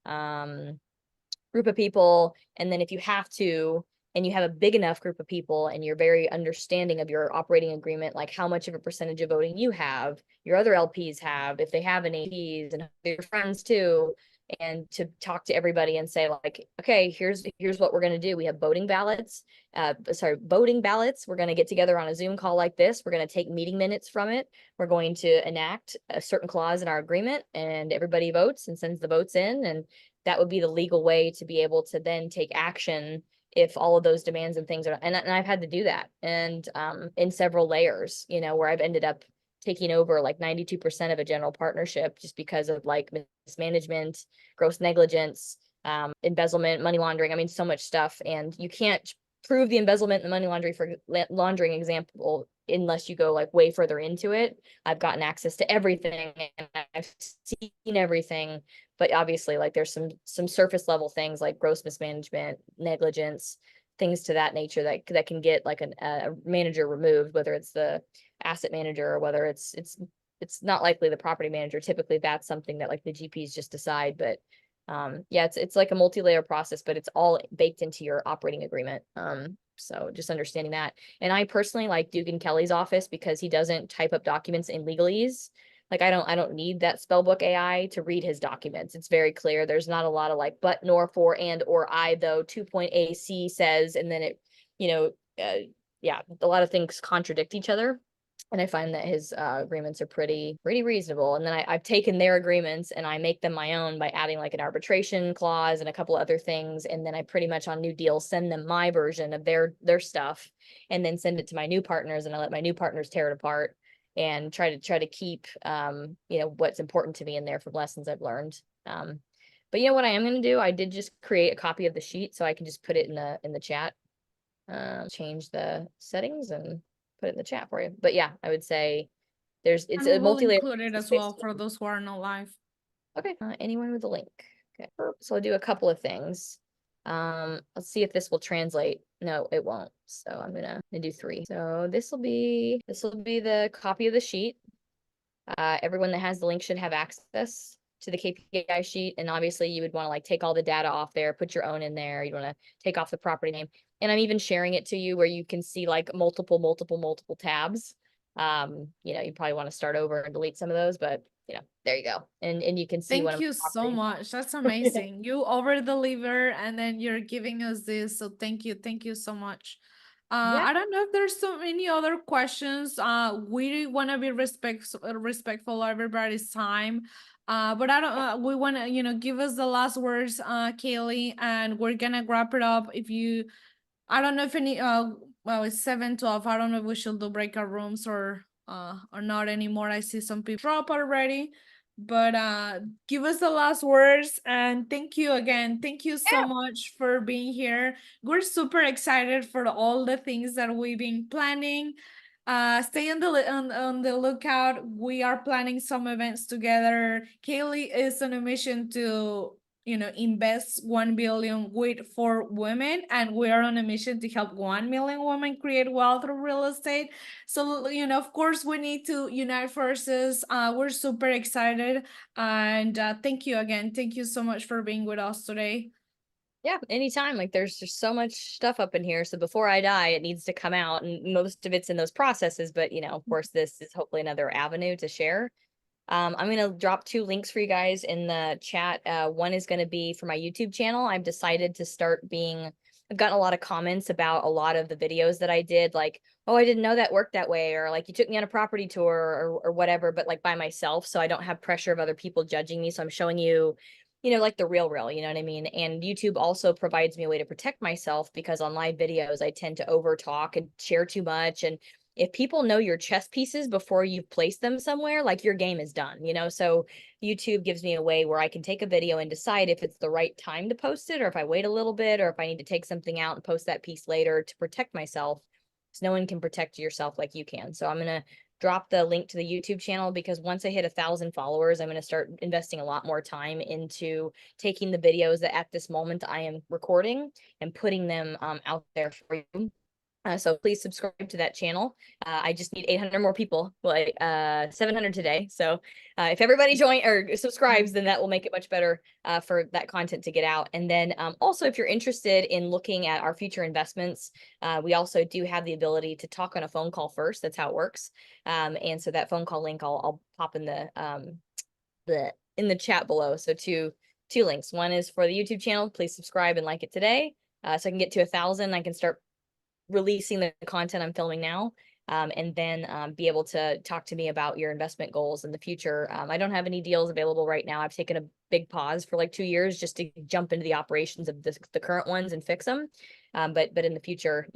group of people, and then if you have to, and you have a big enough group of people and you're very understanding of your operating agreement, like how much of a percentage of voting you have, your other LPs have, if they have any APs, and your friends too, and to talk to everybody and say like, okay, here's what we're going to do. We have voting ballots. Voting ballots. We're going to get together on a Zoom call like this. We're going to take meeting minutes from it. We're going to enact a certain clause in our agreement, and everybody votes and sends the votes in, and that would be the legal way to be able to then take action if all of those demands and things are, and I've had to do that. And in several layers, you know, where I've ended up taking over like 92% of a general partnership just because of like mismanagement, gross negligence, embezzlement, money laundering. I mean, so much stuff. And you can't prove the embezzlement and the money laundering example unless you go like way further into it. I've gotten access to everything and I've seen everything, but obviously like there's some surface level things like gross mismanagement, negligence, things to that nature that can get like a manager removed, whether it's the asset manager or whether it's not likely the property manager. Typically that's something that like the GPs just decide. But yeah, it's like a multi-layer process, but it's all baked into your operating agreement. So just understanding that. And I personally like Dugan Kelly's office because he doesn't type up documents in legalese. Like I don't need that spellbook AI to read his documents. It's very clear. There's not a lot of like but, nor, for, and, or, I, though, 2.AC says, and then it, you know, yeah, a lot of things contradict each other. And I find that his agreements are pretty reasonable. And then I've taken their agreements and I make them my own by adding like an arbitration clause and a couple other things. And then I pretty much on new deals send them my version of their stuff, and then send it to my new partners, and I let my new partners tear it apart and try to keep you know, what's important to me in there from lessons I've learned. But you know what I am going to do? I did just create a copy of the sheet so I can just put it in the chat. Change the settings and put it in the chat for you. But yeah, I would say it's And a we'll multi-layer. include it as well for those who are not live. Okay, anyone with a link. Okay, so I'll do a couple of things. Let's see if this will translate. No, it won't. So I'm gonna do 3. So this will be the copy of the sheet. Everyone that has the link should have access to the KPI sheet. And obviously you would want to like take all the data off there, put your own in there. You want to take off the property name. And I'm even sharing it to you where you can see like multiple tabs. You know, you probably want to start over and delete some of those, but you know, there you go. And you can see Thank you so much. That's amazing. You over deliver and then you're giving us this. So thank you so much. Yeah. I don't know if there's so many other questions. We want to be respectful of everybody's time. But I don't. We want to, you know, give us the last words, Kaylee, and we're gonna wrap it up. If you, I don't know if any. Well, it's 7:12. I don't know if we should do breakout rooms or not anymore. I see some people drop already. But give us the last words, and thank you again. Thank you so much for being here. We're super excited for all the things that we've been planning. Stay on the lookout. We are planning some events together. Kaylee is on a mission to, you know, invest 1 billion for women, and we are on a mission to help 1 million women create wealth through real estate. So, you know, of course we need to unite forces. We're super excited, and thank you again. Thank you so much for being with us today. Yeah, anytime. Like there's just so much stuff up in here. So before I die, it needs to come out, and most of it's in those processes. But you know, of course, this is hopefully another avenue to share. I'm going to drop 2 links for you guys in the chat. One is going to be for my YouTube channel. I've decided to start I've gotten a lot of comments about a lot of the videos that I did, like, oh, I didn't know that worked that way, or like you took me on a property tour or whatever, but like by myself. So I don't have pressure of other people judging me. So I'm showing you, like the real, you know what I mean? And YouTube also provides me a way to protect myself because on live videos, I tend to over talk and share too much. And if people know your chess pieces before you've placed them somewhere, like your game is done, So YouTube gives me a way where I can take a video and decide if it's the right time to post it, or if I wait a little bit, or if I need to take something out and post that piece later to protect myself. So no one can protect yourself like you can. So I'm going to drop the link to the YouTube channel because once I hit 1,000 followers, I'm going to start investing a lot more time into taking the videos that at this moment I am recording and putting them out there for you. So please subscribe to that channel. I just need 800 more people, like 700 today. So if everybody join or subscribes, then that will make it much better for that content to get out. And then also, if you're interested in looking at our future investments, we also do have the ability to talk on a phone call first. That's how it works. And so that phone call link, I'll pop in the chat below. So two links. One is for the YouTube channel. Please subscribe and like it today, so I can get to 1,000. I can start releasing the content I'm filming now, and then be able to talk to me about your investment goals in the future. I don't have any deals available right now. I've taken a big pause for like 2 years just to jump into the operations of the current ones and fix them. But in the future,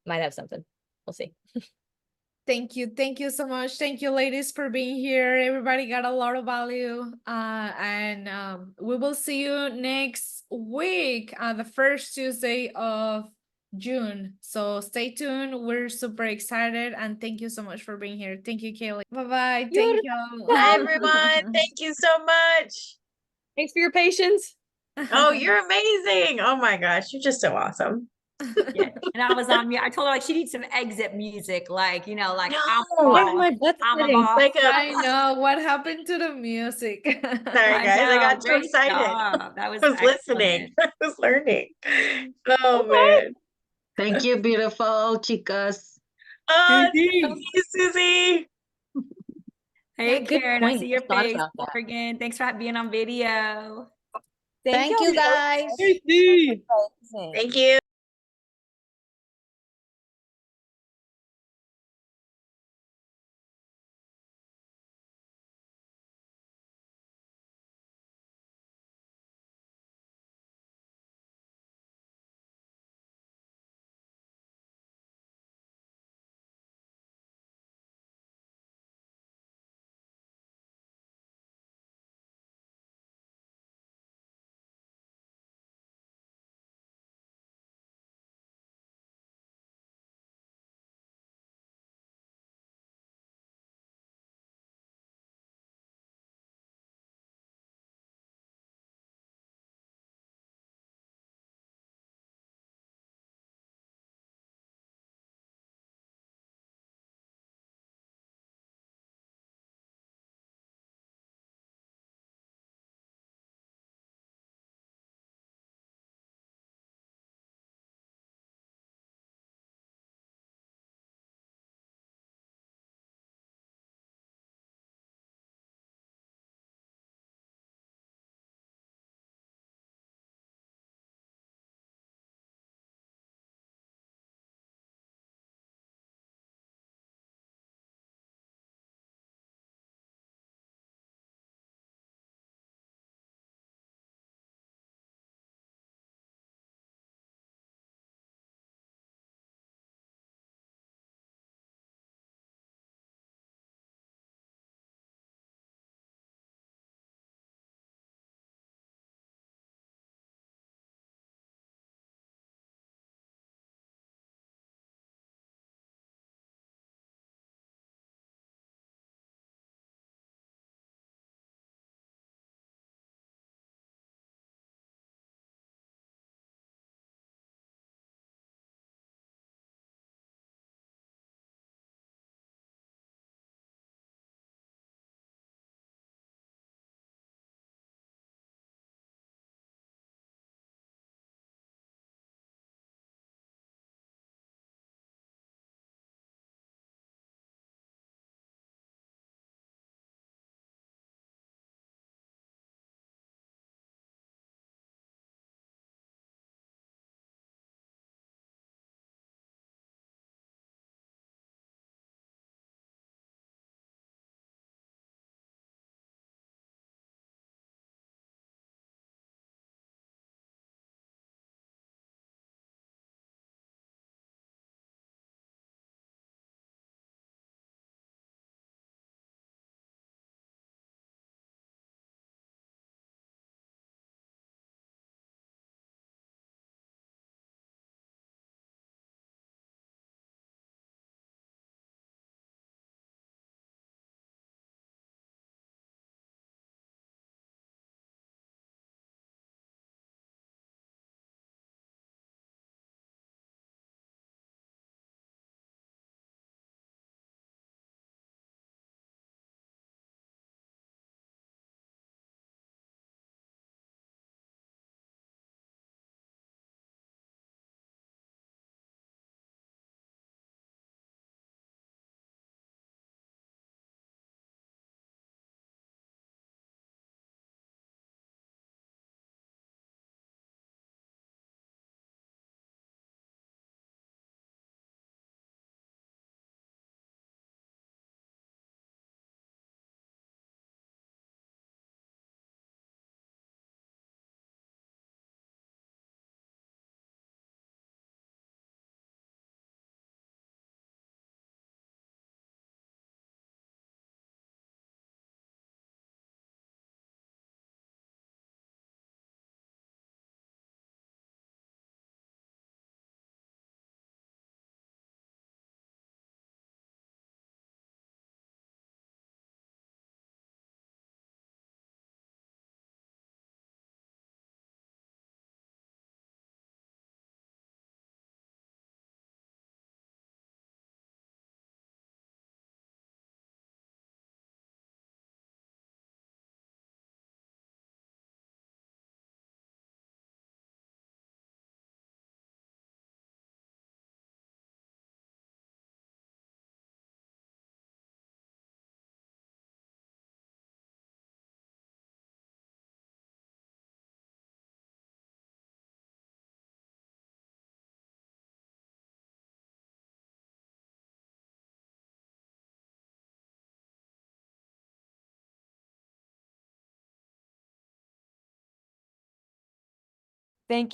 might have something. We'll see. Thank you. Thank you so much. Thank you, ladies, for being here. Everybody got a lot of value. And we will see you next week, the first Tuesday of June. So stay tuned. We're super excited. And thank you so much for being here. Thank you, Kaylee. Bye-bye. Thank you. Hi, everyone. Thank you so much. Thanks for your patience. Oh, you're amazing. Oh my gosh, you're just so awesome. Yeah. And I was on mute. I told her like she needs some exit music, like I'm a No. Why boss. am I butt I'm a sitting? boss. Like I know what happened to the music. Sorry, I guys. I know. got too Great excited. job. That was I was listening. excellent. I was learning. Oh man. Thank you, beautiful chicas. Oh, Susie. thank you, Susie. Hey, Yeah, good Karen, I point. see I your thought face. about that. Morgan, thanks for being on video. Thank you, you guys. Thank you. Thank you.